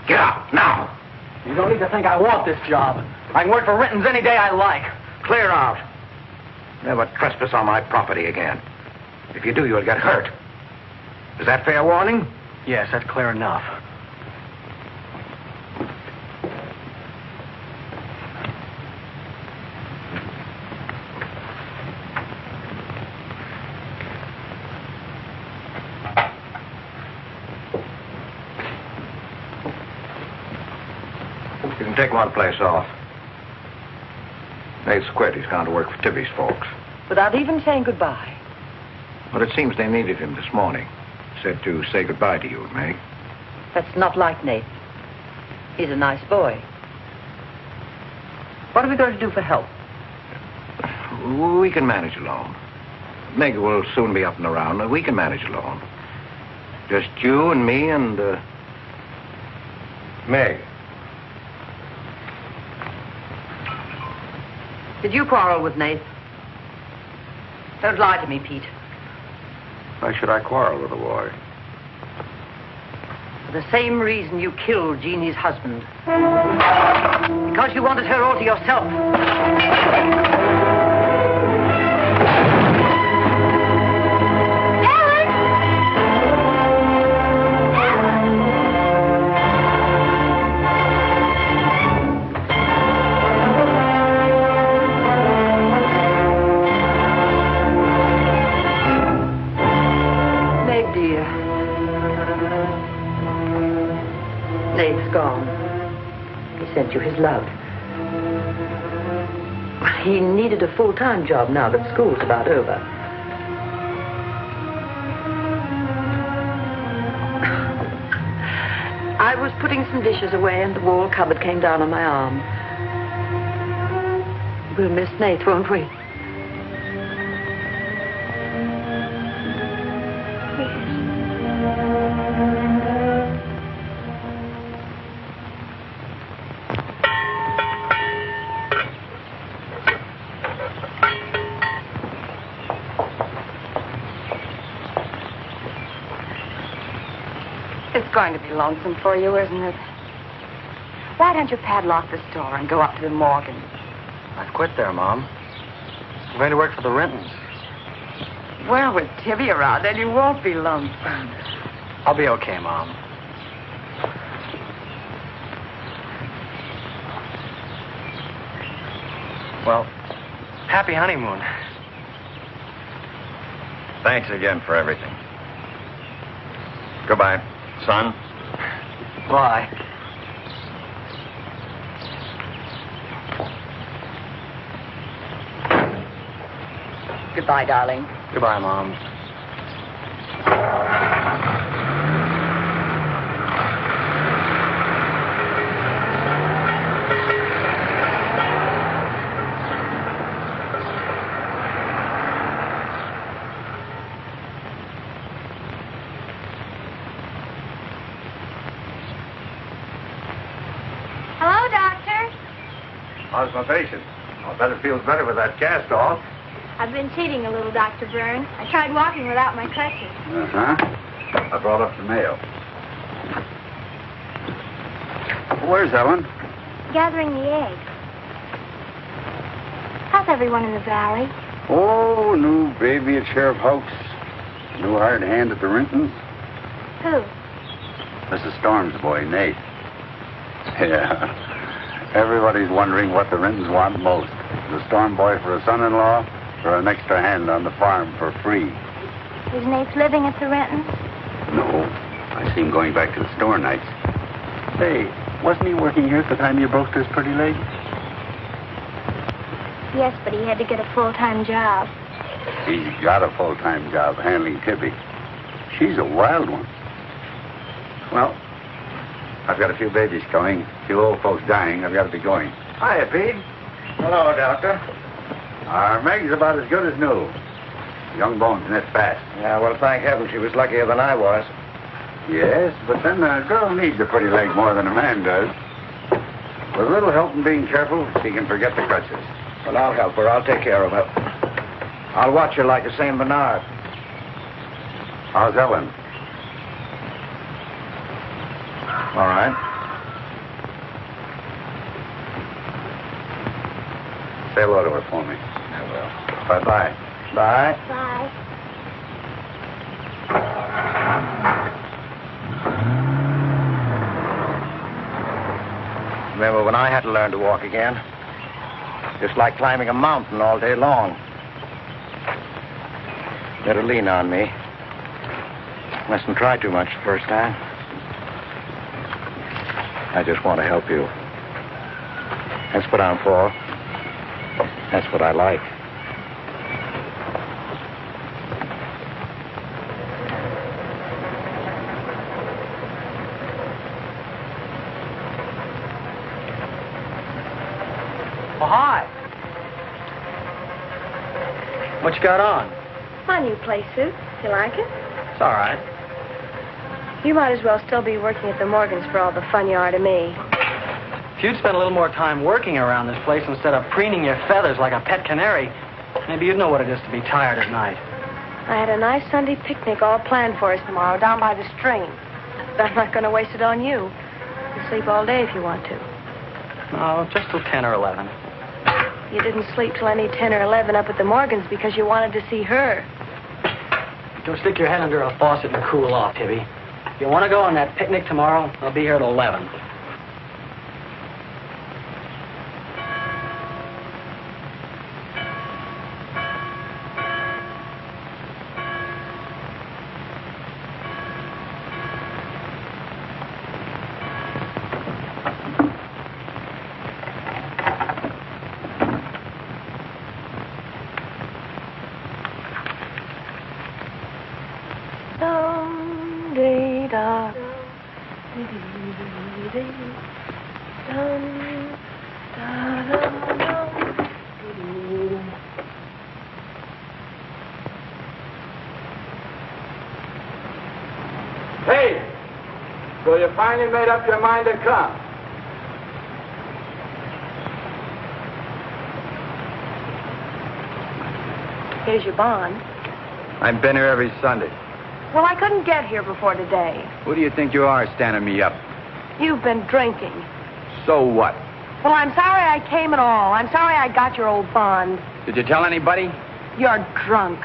Get out, now. You don't need to think I want this job. I can work for Renton's any day I like. Clear out. Never trespass on my property again. If you do, you'll get hurt. Is that fair warning? Yes, that's clear enough. You can take one place off. Nate's quit. He's gone to work for Tibby's folks. Without even saying goodbye. But it seems they needed him this morning. Said to say goodbye to you, Meg. That's not like Nate. He's a nice boy. What are we going to do for help? We can manage alone. Meg will soon be up and around. We can manage alone. Just you and me and, Meg. Did you quarrel with Nate? Don't lie to me, Pete. Why should I quarrel with a boy? For the same reason you killed Jeannie's husband. Because you wanted her all to yourself. Nate's gone. He sent you his love. He needed a full-time job now that school's about over. I was putting some dishes away and the wall cupboard came down on my arm. We'll miss Nate, won't we? It's going to be lonesome for you, isn't it? Why don't you padlock the store and go up to the Morgan? I've quit there, Mom. I'm going to work for the Rentons. Well, with Tibby around, then you won't be lonesome. I'll be okay, Mom. Well, happy honeymoon. Thanks again for everything. Goodbye, son. Bye. Goodbye, darling. Goodbye, Mom. Hello, Doctor. How's my patient? I'll bet it feels better with that cast off. I've been cheating a little, Dr. Byrne. I tried walking without my crutches. Uh-huh. I brought up the mail. Where's Ellen? Gathering the eggs. How's everyone in the valley? Oh, new baby at Sheriff Hoke's. New hired hand at the Rintons. Who? Mrs. Storm's boy, Nate. Yeah. Everybody's wondering what the Rintons want most. The Storm boy for a son-in-law or an extra hand on the farm for free. Is Nate living at the Rentons? No. I see him going back to the store nights. Say, wasn't he working here at the time you broke this pretty leg? Yes, but he had to get a full-time job. He's got a full-time job handling Tippy. She's a wild one. Well, I've got a few babies coming, a few old folks dying. I've got to be going. Hiya, Pete. Hello, Doctor. Our Meg's about as good as new. Young bones knit fast. Yeah, well, thank heaven she was luckier than I was. Yes, but then a girl needs a pretty leg more than a man does. With a little help and being careful, she can forget the crutches. Well, I'll help her. I'll take care of her. I'll watch her like a St. Bernard. How's Ellen? All right. Say hello to her for me. I will. Bye-bye. Bye. Bye. Remember when I had to learn to walk again? Just like climbing a mountain all day long. Better lean on me. Mustn't try too much the first time. I just want to help you. That's what I'm for. That's what I like. Oh, hi. What you got on? My new play suit. You like it? It's all right. You might as well still be working at the Morgans for all the fun you are to me. If you'd spent a little more time working around this place instead of preening your feathers like a pet canary, maybe you'd know what it is to be tired at night. I had a nice Sunday picnic all planned for us tomorrow down by the stream. But I'm not going to waste it on you. You can sleep all day if you want to. Oh, just till 10 or 11. You didn't sleep till any 10 or 11 up at the Morgans because you wanted to see her. Don't stick your head under a faucet and cool off, Tibby. If you want to go on that picnic tomorrow, I'll be here at 11. Hey! So you finally made up your mind to come? Here's your bond. I've been here every Sunday. Well, I couldn't get here before today. Who do you think you are standing me up? You've been drinking. So what? Well, I'm sorry I came at all. I'm sorry I got your old bond. Did you tell anybody? You're drunk.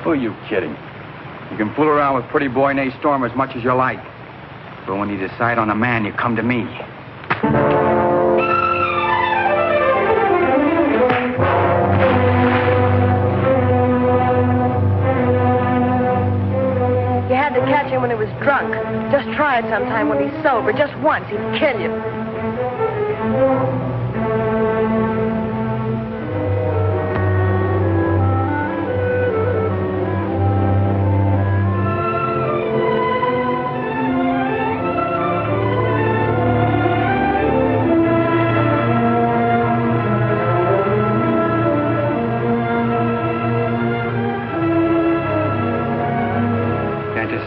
Who are you kidding? You can fool around with pretty boy Nate Storm as much as you like. But when you decide on a man, you come to me. You had to catch him when he was drunk. Just try it sometime when he's sober. Just once. He'd kill you.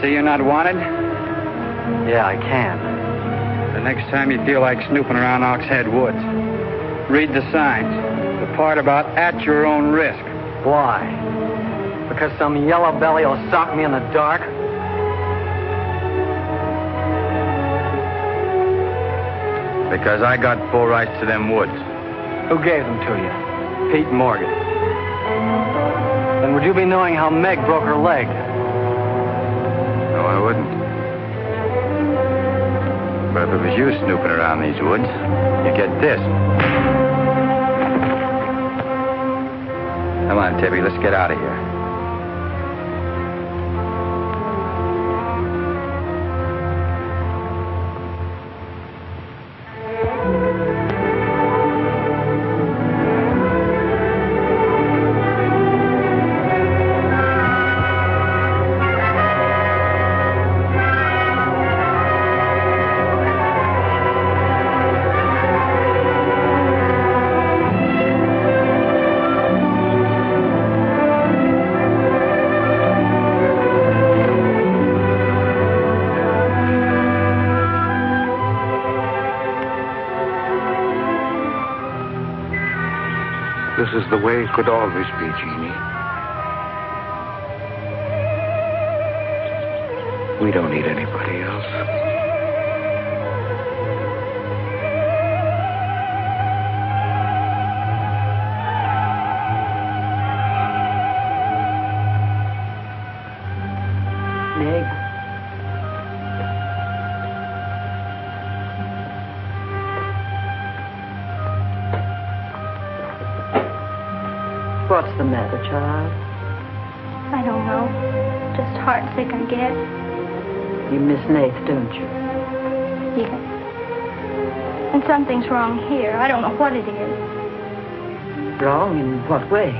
See you're not wanted? Yeah, I can. The next time you feel like snooping around Oxhead Woods, read the signs. The part about at your own risk. Why? Because some yellow belly will sock me in the dark? Because I got full rights to them woods. Who gave them to you? Pete Morgan. Then would you be knowing how Meg broke her leg? No, I wouldn't. But if it was you snooping around these woods, you get this. Come on, Tibby, let's get out of here. This is the way it could always be, Jeannie. We don't need anybody else. Meg. What's the matter, child? I don't know. Just heartsick, I guess. You miss Nath, don't you? Yes. And something's wrong here. I don't know what it is. Wrong in what way?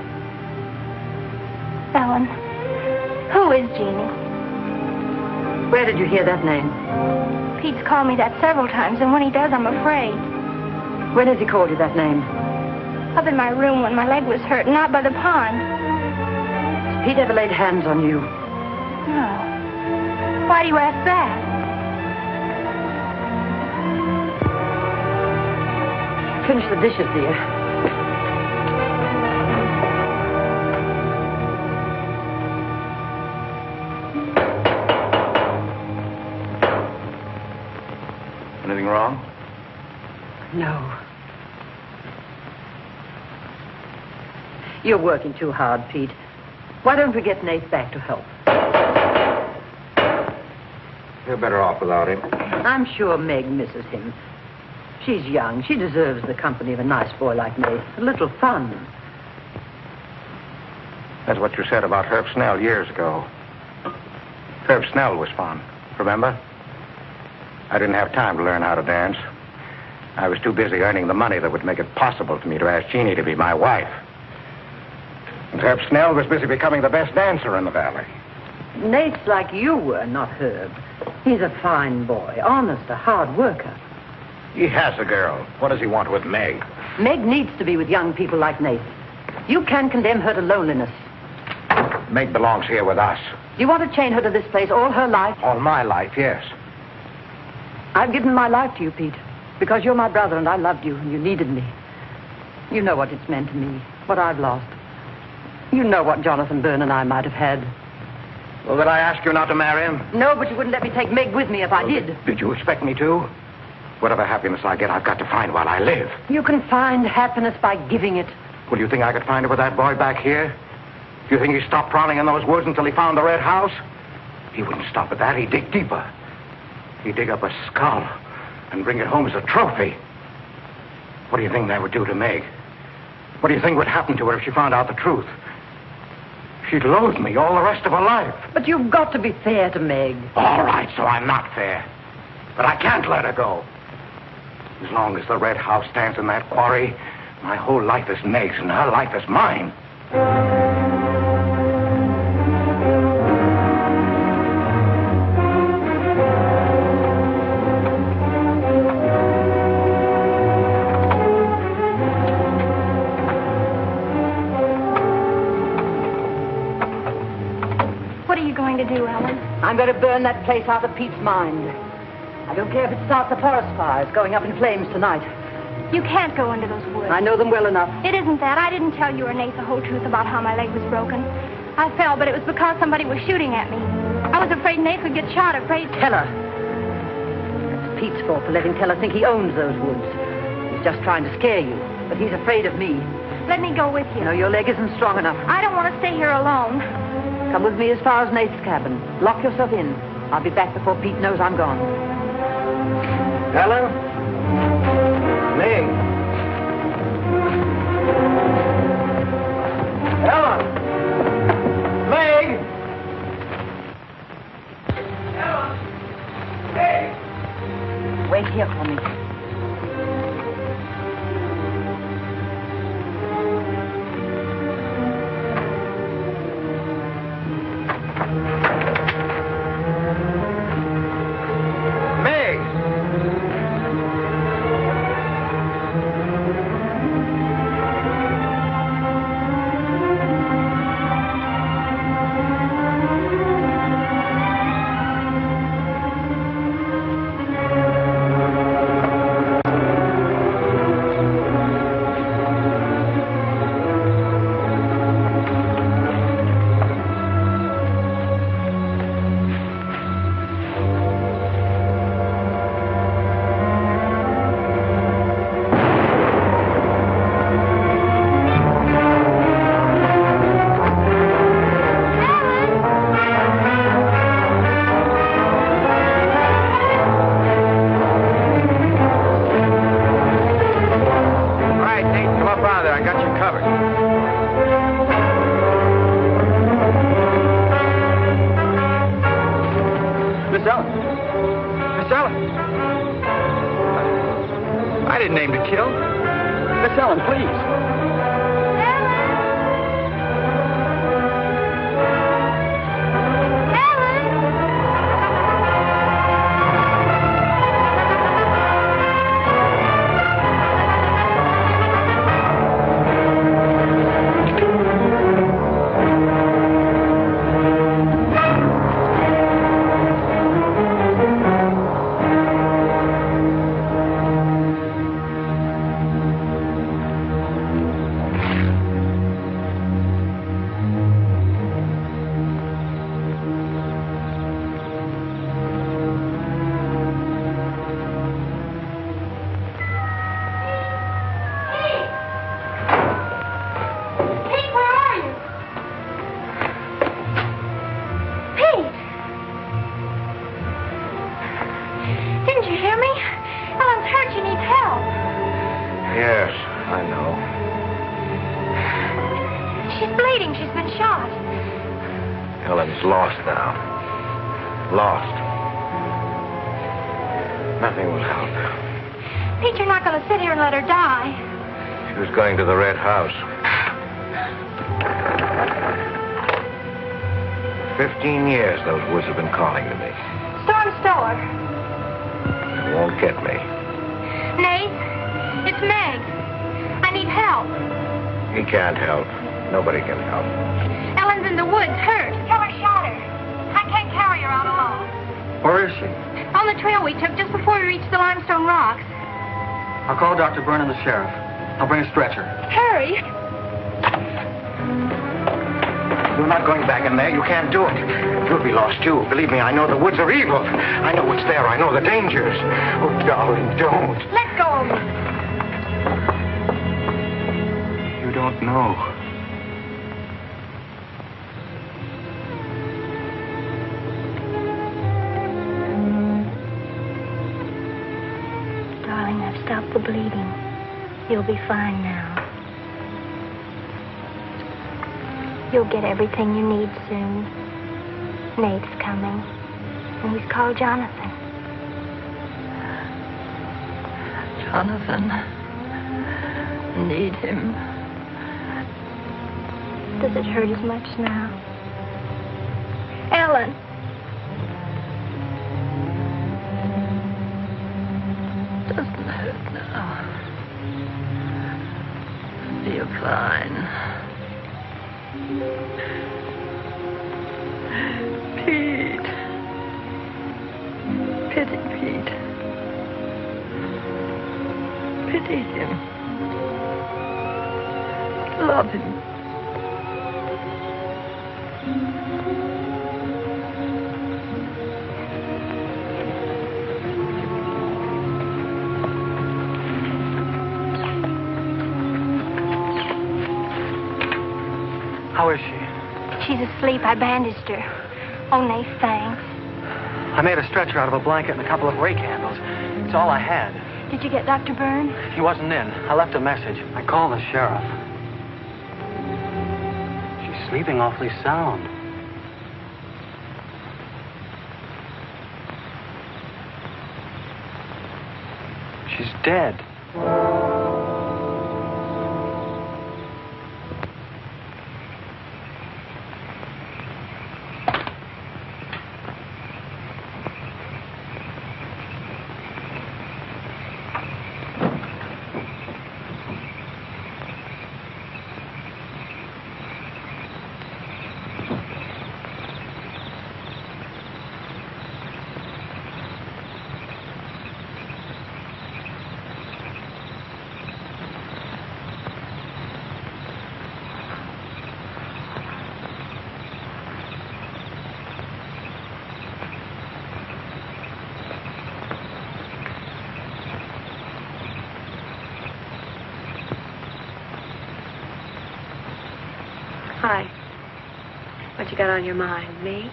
Ellen, who is Jeannie? Where did you hear that name? Pete's called me that several times, and when he does, I'm afraid. When has he called you that name? Up in my room when my leg was hurt, and out by the pond. Has Pete ever laid hands on you? No. Why do you ask that? Finish the dishes, dear. Anything wrong? No. You're working too hard, Pete. Why don't we get Nate back to help? You're better off without him. I'm sure Meg misses him. She's young. She deserves the company of a nice boy like Nate. A little fun. That's what you said about Herb Snell years ago. Herb Snell was fun, remember? I didn't have time to learn how to dance. I was too busy earning the money that would make it possible for me to ask Jeannie to be my wife. And Herb Snell was busy becoming the best dancer in the valley. Nate's like you were, not Herb. He's a fine boy, honest, a hard worker. He has a girl. What does he want with Meg? Meg needs to be with young people like Nate. You can't condemn her to loneliness. Meg belongs here with us. Do you want to chain her to this place all her life? All my life, yes. I've given my life to you, Pete, because you're my brother and I loved you and you needed me. You know what it's meant to me, what I've lost. You know what Jonathan Byrne and I might have had. Well, did I ask you not to marry him? No, but you wouldn't let me take Meg with me if I did. Did you expect me to? Whatever happiness I get, I've got to find while I live. You can find happiness by giving it. Well, you think I could find it with that boy back here? Do you think he stopped prowling in those woods until he found the red house? He wouldn't stop at that. He'd dig deeper. He'd dig up a skull and bring it home as a trophy. What do you think that would do to Meg? What do you think would happen to her if she found out the truth? She'd loathe me all the rest of her life. But you've got to be fair to Meg. All right, so I'm not fair. But I can't let her go. As long as the red house stands in that quarry, my whole life is Meg's and her life is mine. What are you going to do, Ellen? I'm going to burn that place out of Pete's mind. I don't care if it starts a forest fire. It's going up in flames tonight. You can't go into those woods. I know them well enough. It isn't that. I didn't tell you or Nate the whole truth about how my leg was broken. I fell, but it was because somebody was shooting at me. I was afraid Nate would get shot, afraid... Tell her. It's Pete's fault for letting Teller think he owns those woods. He's just trying to scare you, but he's afraid of me. Let me go with you. No, your leg isn't strong enough. I don't want to stay here alone. Come with me as far as Nate's cabin. Lock yourself in. I'll be back before Pete knows I'm gone. Ellen? Meg? Ellen? Meg? Ellen? Meg? Wait here for me. I didn't aim to kill. Miss Ellen, please. Lost now. Lost. Nothing will help. Pete, you're not going to sit here and let her die. She was going to the Red House. 15 years those woods have been calling to me. Storm Stower. It won't get me. Nate, it's Meg. I need help. He can't help. Nobody can help. Ellen's in the woods, hurt. Teller shot her. I can't carry her out alone. Where is she? On the trail we took just before we reached the limestone rocks. I'll call Dr. Byrne and the sheriff. I'll bring a stretcher. Hurry. You're not going back in there. You can't do it. You'll be lost, too. Believe me, I know the woods are evil. I know what's there. I know the dangers. Oh, darling, don't. Let go of me. You don't know. Darling, I've stopped the bleeding. You'll be fine now. You'll get everything you need soon. Nate's coming, and he's called Jonathan. Jonathan. Need him. Does it hurt as much now? Ellen. Doesn't hurt now. Feel fine. Pete. Pity Pete. Pity him. Love him. How is she? She's asleep. I bandaged her. Oh, Nath, thanks. I made a stretcher out of a blanket and a couple of rake handles. It's all I had. Did you get Dr. Byrne? He wasn't in. I left a message. I called the sheriff. She's sleeping awfully sound. She's dead. Hi. What you got on your mind? Me?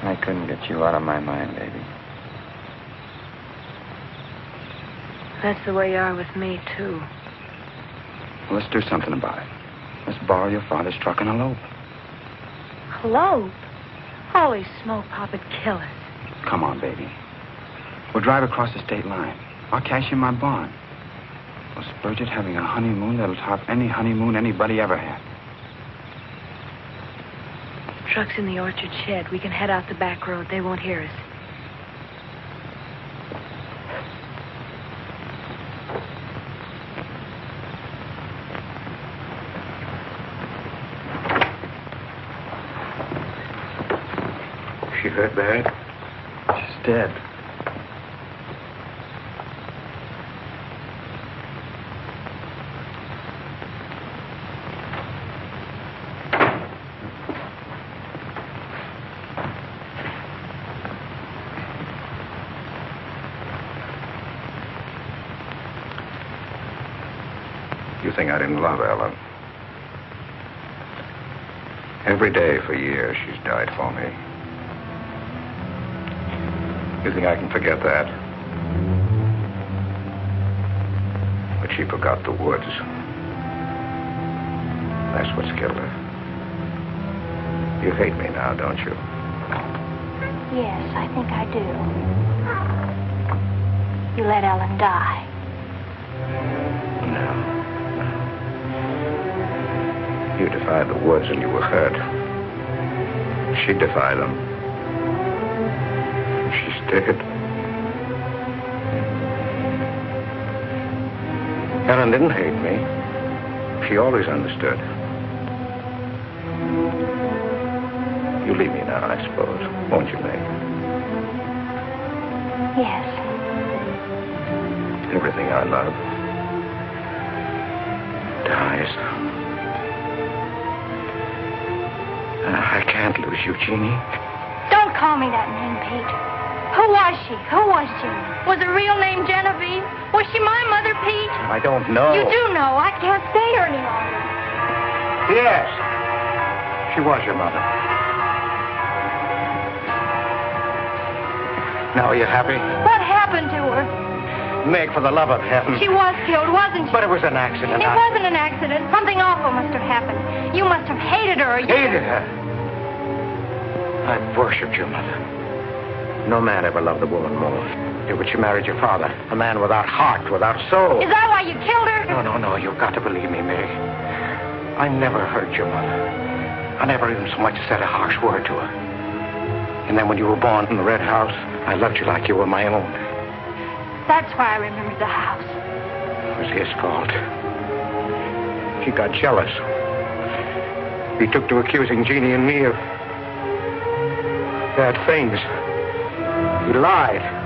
I couldn't get you out of my mind, baby. That's the way you are with me, too. Well, let's do something about it. Let's borrow your father's truck and elope. Hello? Holy smoke, Papa'd kill us. Come on, baby. We'll drive across the state line. I'll cash in my bond. We'll splurge at having a honeymoon that'll top any honeymoon anybody ever had. Truck's in the orchard shed. We can head out the back road. They won't hear us. She hurt bad? She's dead. You think I didn't love Ellen? Every day for years she's died for me. You think I can forget that? But she forgot the woods. That's what's killed her. You hate me now, don't you? Yes, I think I do. You let Ellen die. No. You defied the woods and you were hurt. She defied them. She's dead. Ellen didn't hate me. She always understood. You leave me now, I suppose. Won't you, Meg? Yes. Everything I love dies. I can't lose you, Jeannie. Don't call me that name, Pete. Who was she? Who was Jeannie? Was her real name Genevieve? Was she my mother, Pete? I don't know. You do know. I can't stay here any longer. Yes. She was your mother. Now, are you happy? What happened to her? Meg, for the love of heaven. She was killed, wasn't she? But it was an accident. It wasn't an accident. Something awful must have happened. You must have hated her. Hated her. I've worshipped your mother. No man ever loved a woman more. But she married your father, a man without heart, without soul. Is that why you killed her? No, you've got to believe me, Meg. I never hurt your mother. I never even so much as said a harsh word to her. And then when you were born in the Red House, I loved you like you were my own. That's why I remembered the house. It was his fault. He got jealous. He took to accusing Jeannie and me of bad things. He lied.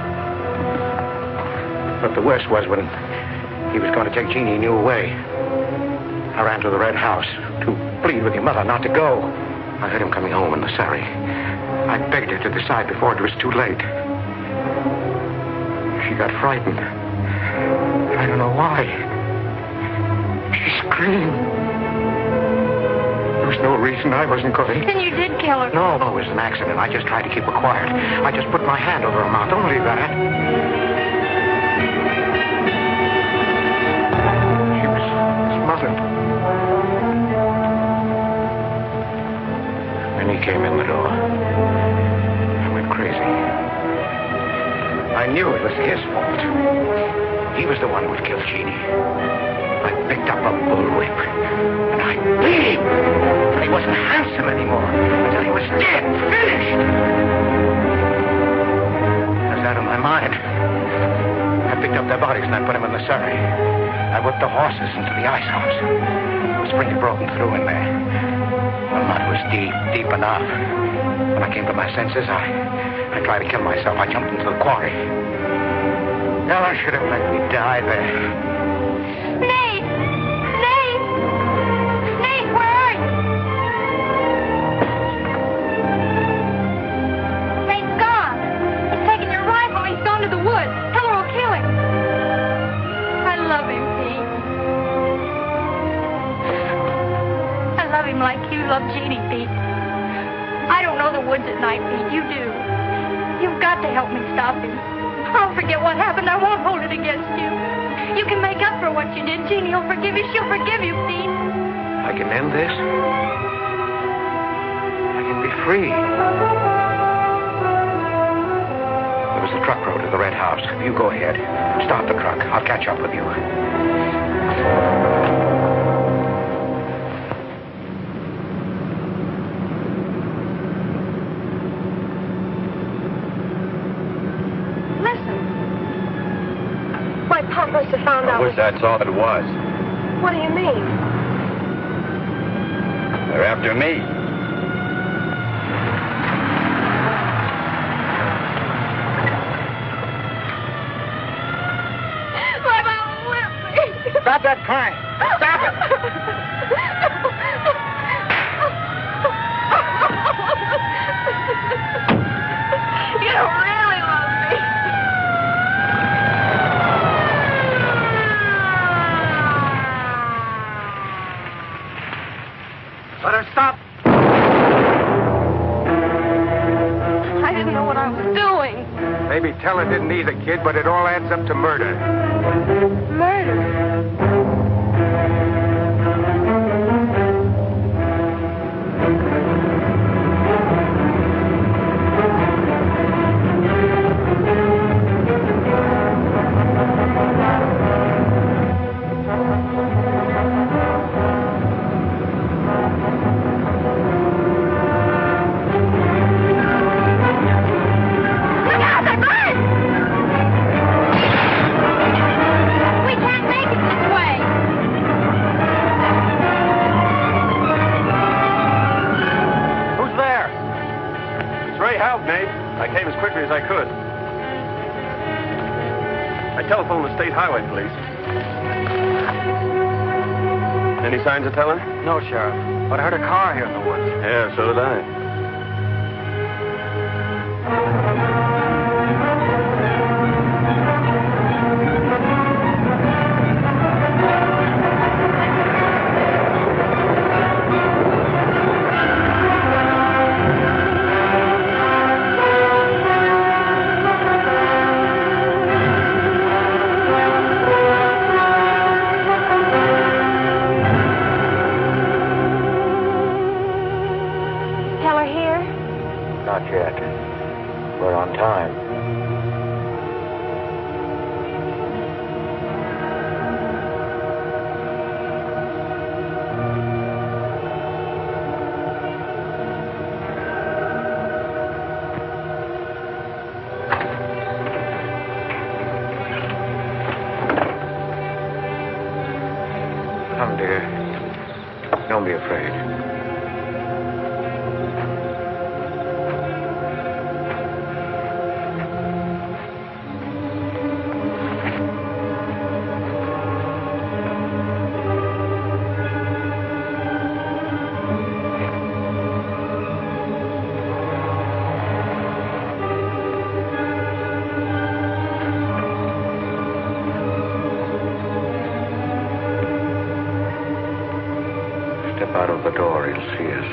But the worst was when he was going to take Jeannie and you away. I ran to the Red House to plead with your mother not to go. I heard him coming home in the surrey. I begged her to decide before it was too late. She got frightened. I don't know why. She screamed. There was no reason I wasn't going. Then you did kill her. No, it was an accident. I just tried to keep her quiet. I just put my hand over her mouth. Only that. She was smothered. Then he came in the door. I went crazy. I knew it was his fault. He was the one who would kill Jeannie. I picked up a bullwhip, and I beat him. But he wasn't handsome anymore until he was dead, finished. I was out of my mind. I picked up their bodies and I put them in the surrey. I whipped the horses into the ice house. The spring had broken through in there. The mud was deep, deep enough. When I came to my senses, I tried to kill myself. I jumped into the quarry. Ella should have let me die there. Nate! Nate! Nate, where are you? Nate's gone. He's taken your rifle. He's gone to the woods. Tell her we'll kill him. I love him, Pete. I love him like you love Jeannie, Pete. I don't know the woods at night, Pete. You do. You've got to help me stop him. I'll forget what happened. I won't hold it against you. You can make up for what you did. Jeannie will forgive you. She'll forgive you, Pete. I can end this. I can be free. There was a truck road to the Red House. You go ahead. Stop the truck. I'll catch up with you. Must have found out. I wish that's all it was. What do you mean? They're after me. My mom whipped me. Stop that crying. Stop it. You don't really love me. Let her stop. I didn't know what I was doing. Maybe telling didn't either, kid, but it all adds up to murder. Murder. I could. I telephoned the state highway police. Any signs of telling? No, Sheriff. But I heard a car here in the woods. Yeah, so did I. Not yet. We're on time. Come, dear. Don't be afraid. Step out of the door, he'll see us.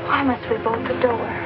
Why must we bolt the door?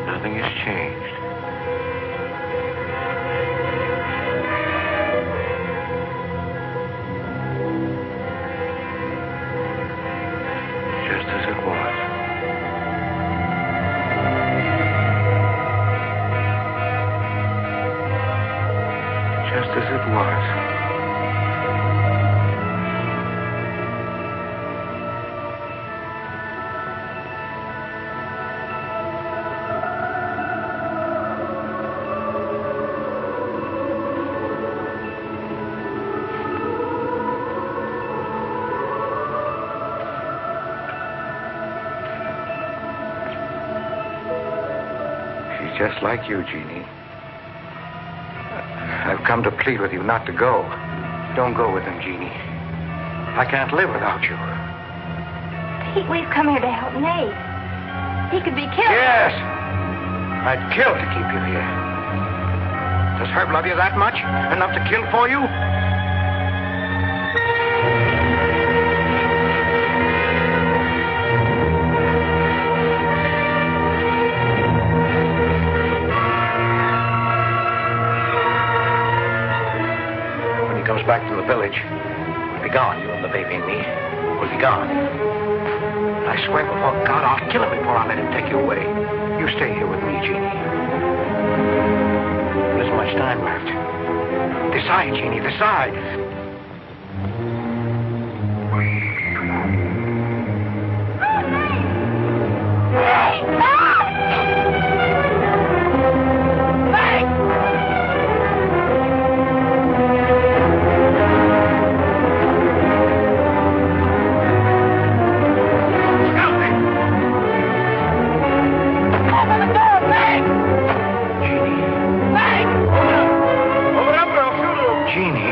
Nothing has changed. Just as it was. Just as it was. She's just like you, Jeannie. I've come to plead with you not to go. Don't go with him, Jeannie. I can't live without you. Pete, we've come here to help Nate. He could be killed. Yes! I'd kill to keep you here. Does Herb love you that much? Enough to kill for you? When he comes back from the village, we'll be gone. You and the baby and me. We'll be gone. I swear before God, I'll kill him before I let him take you away. You stay here with me, Jeannie. There isn't much time left. Decide, Jeannie, decide. Jeannie.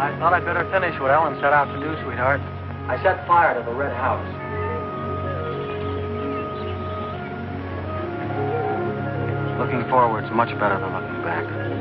I thought I'd better finish what Ellen set out to do, sweetheart. I set fire to the red house. Looking forward's much better than looking back.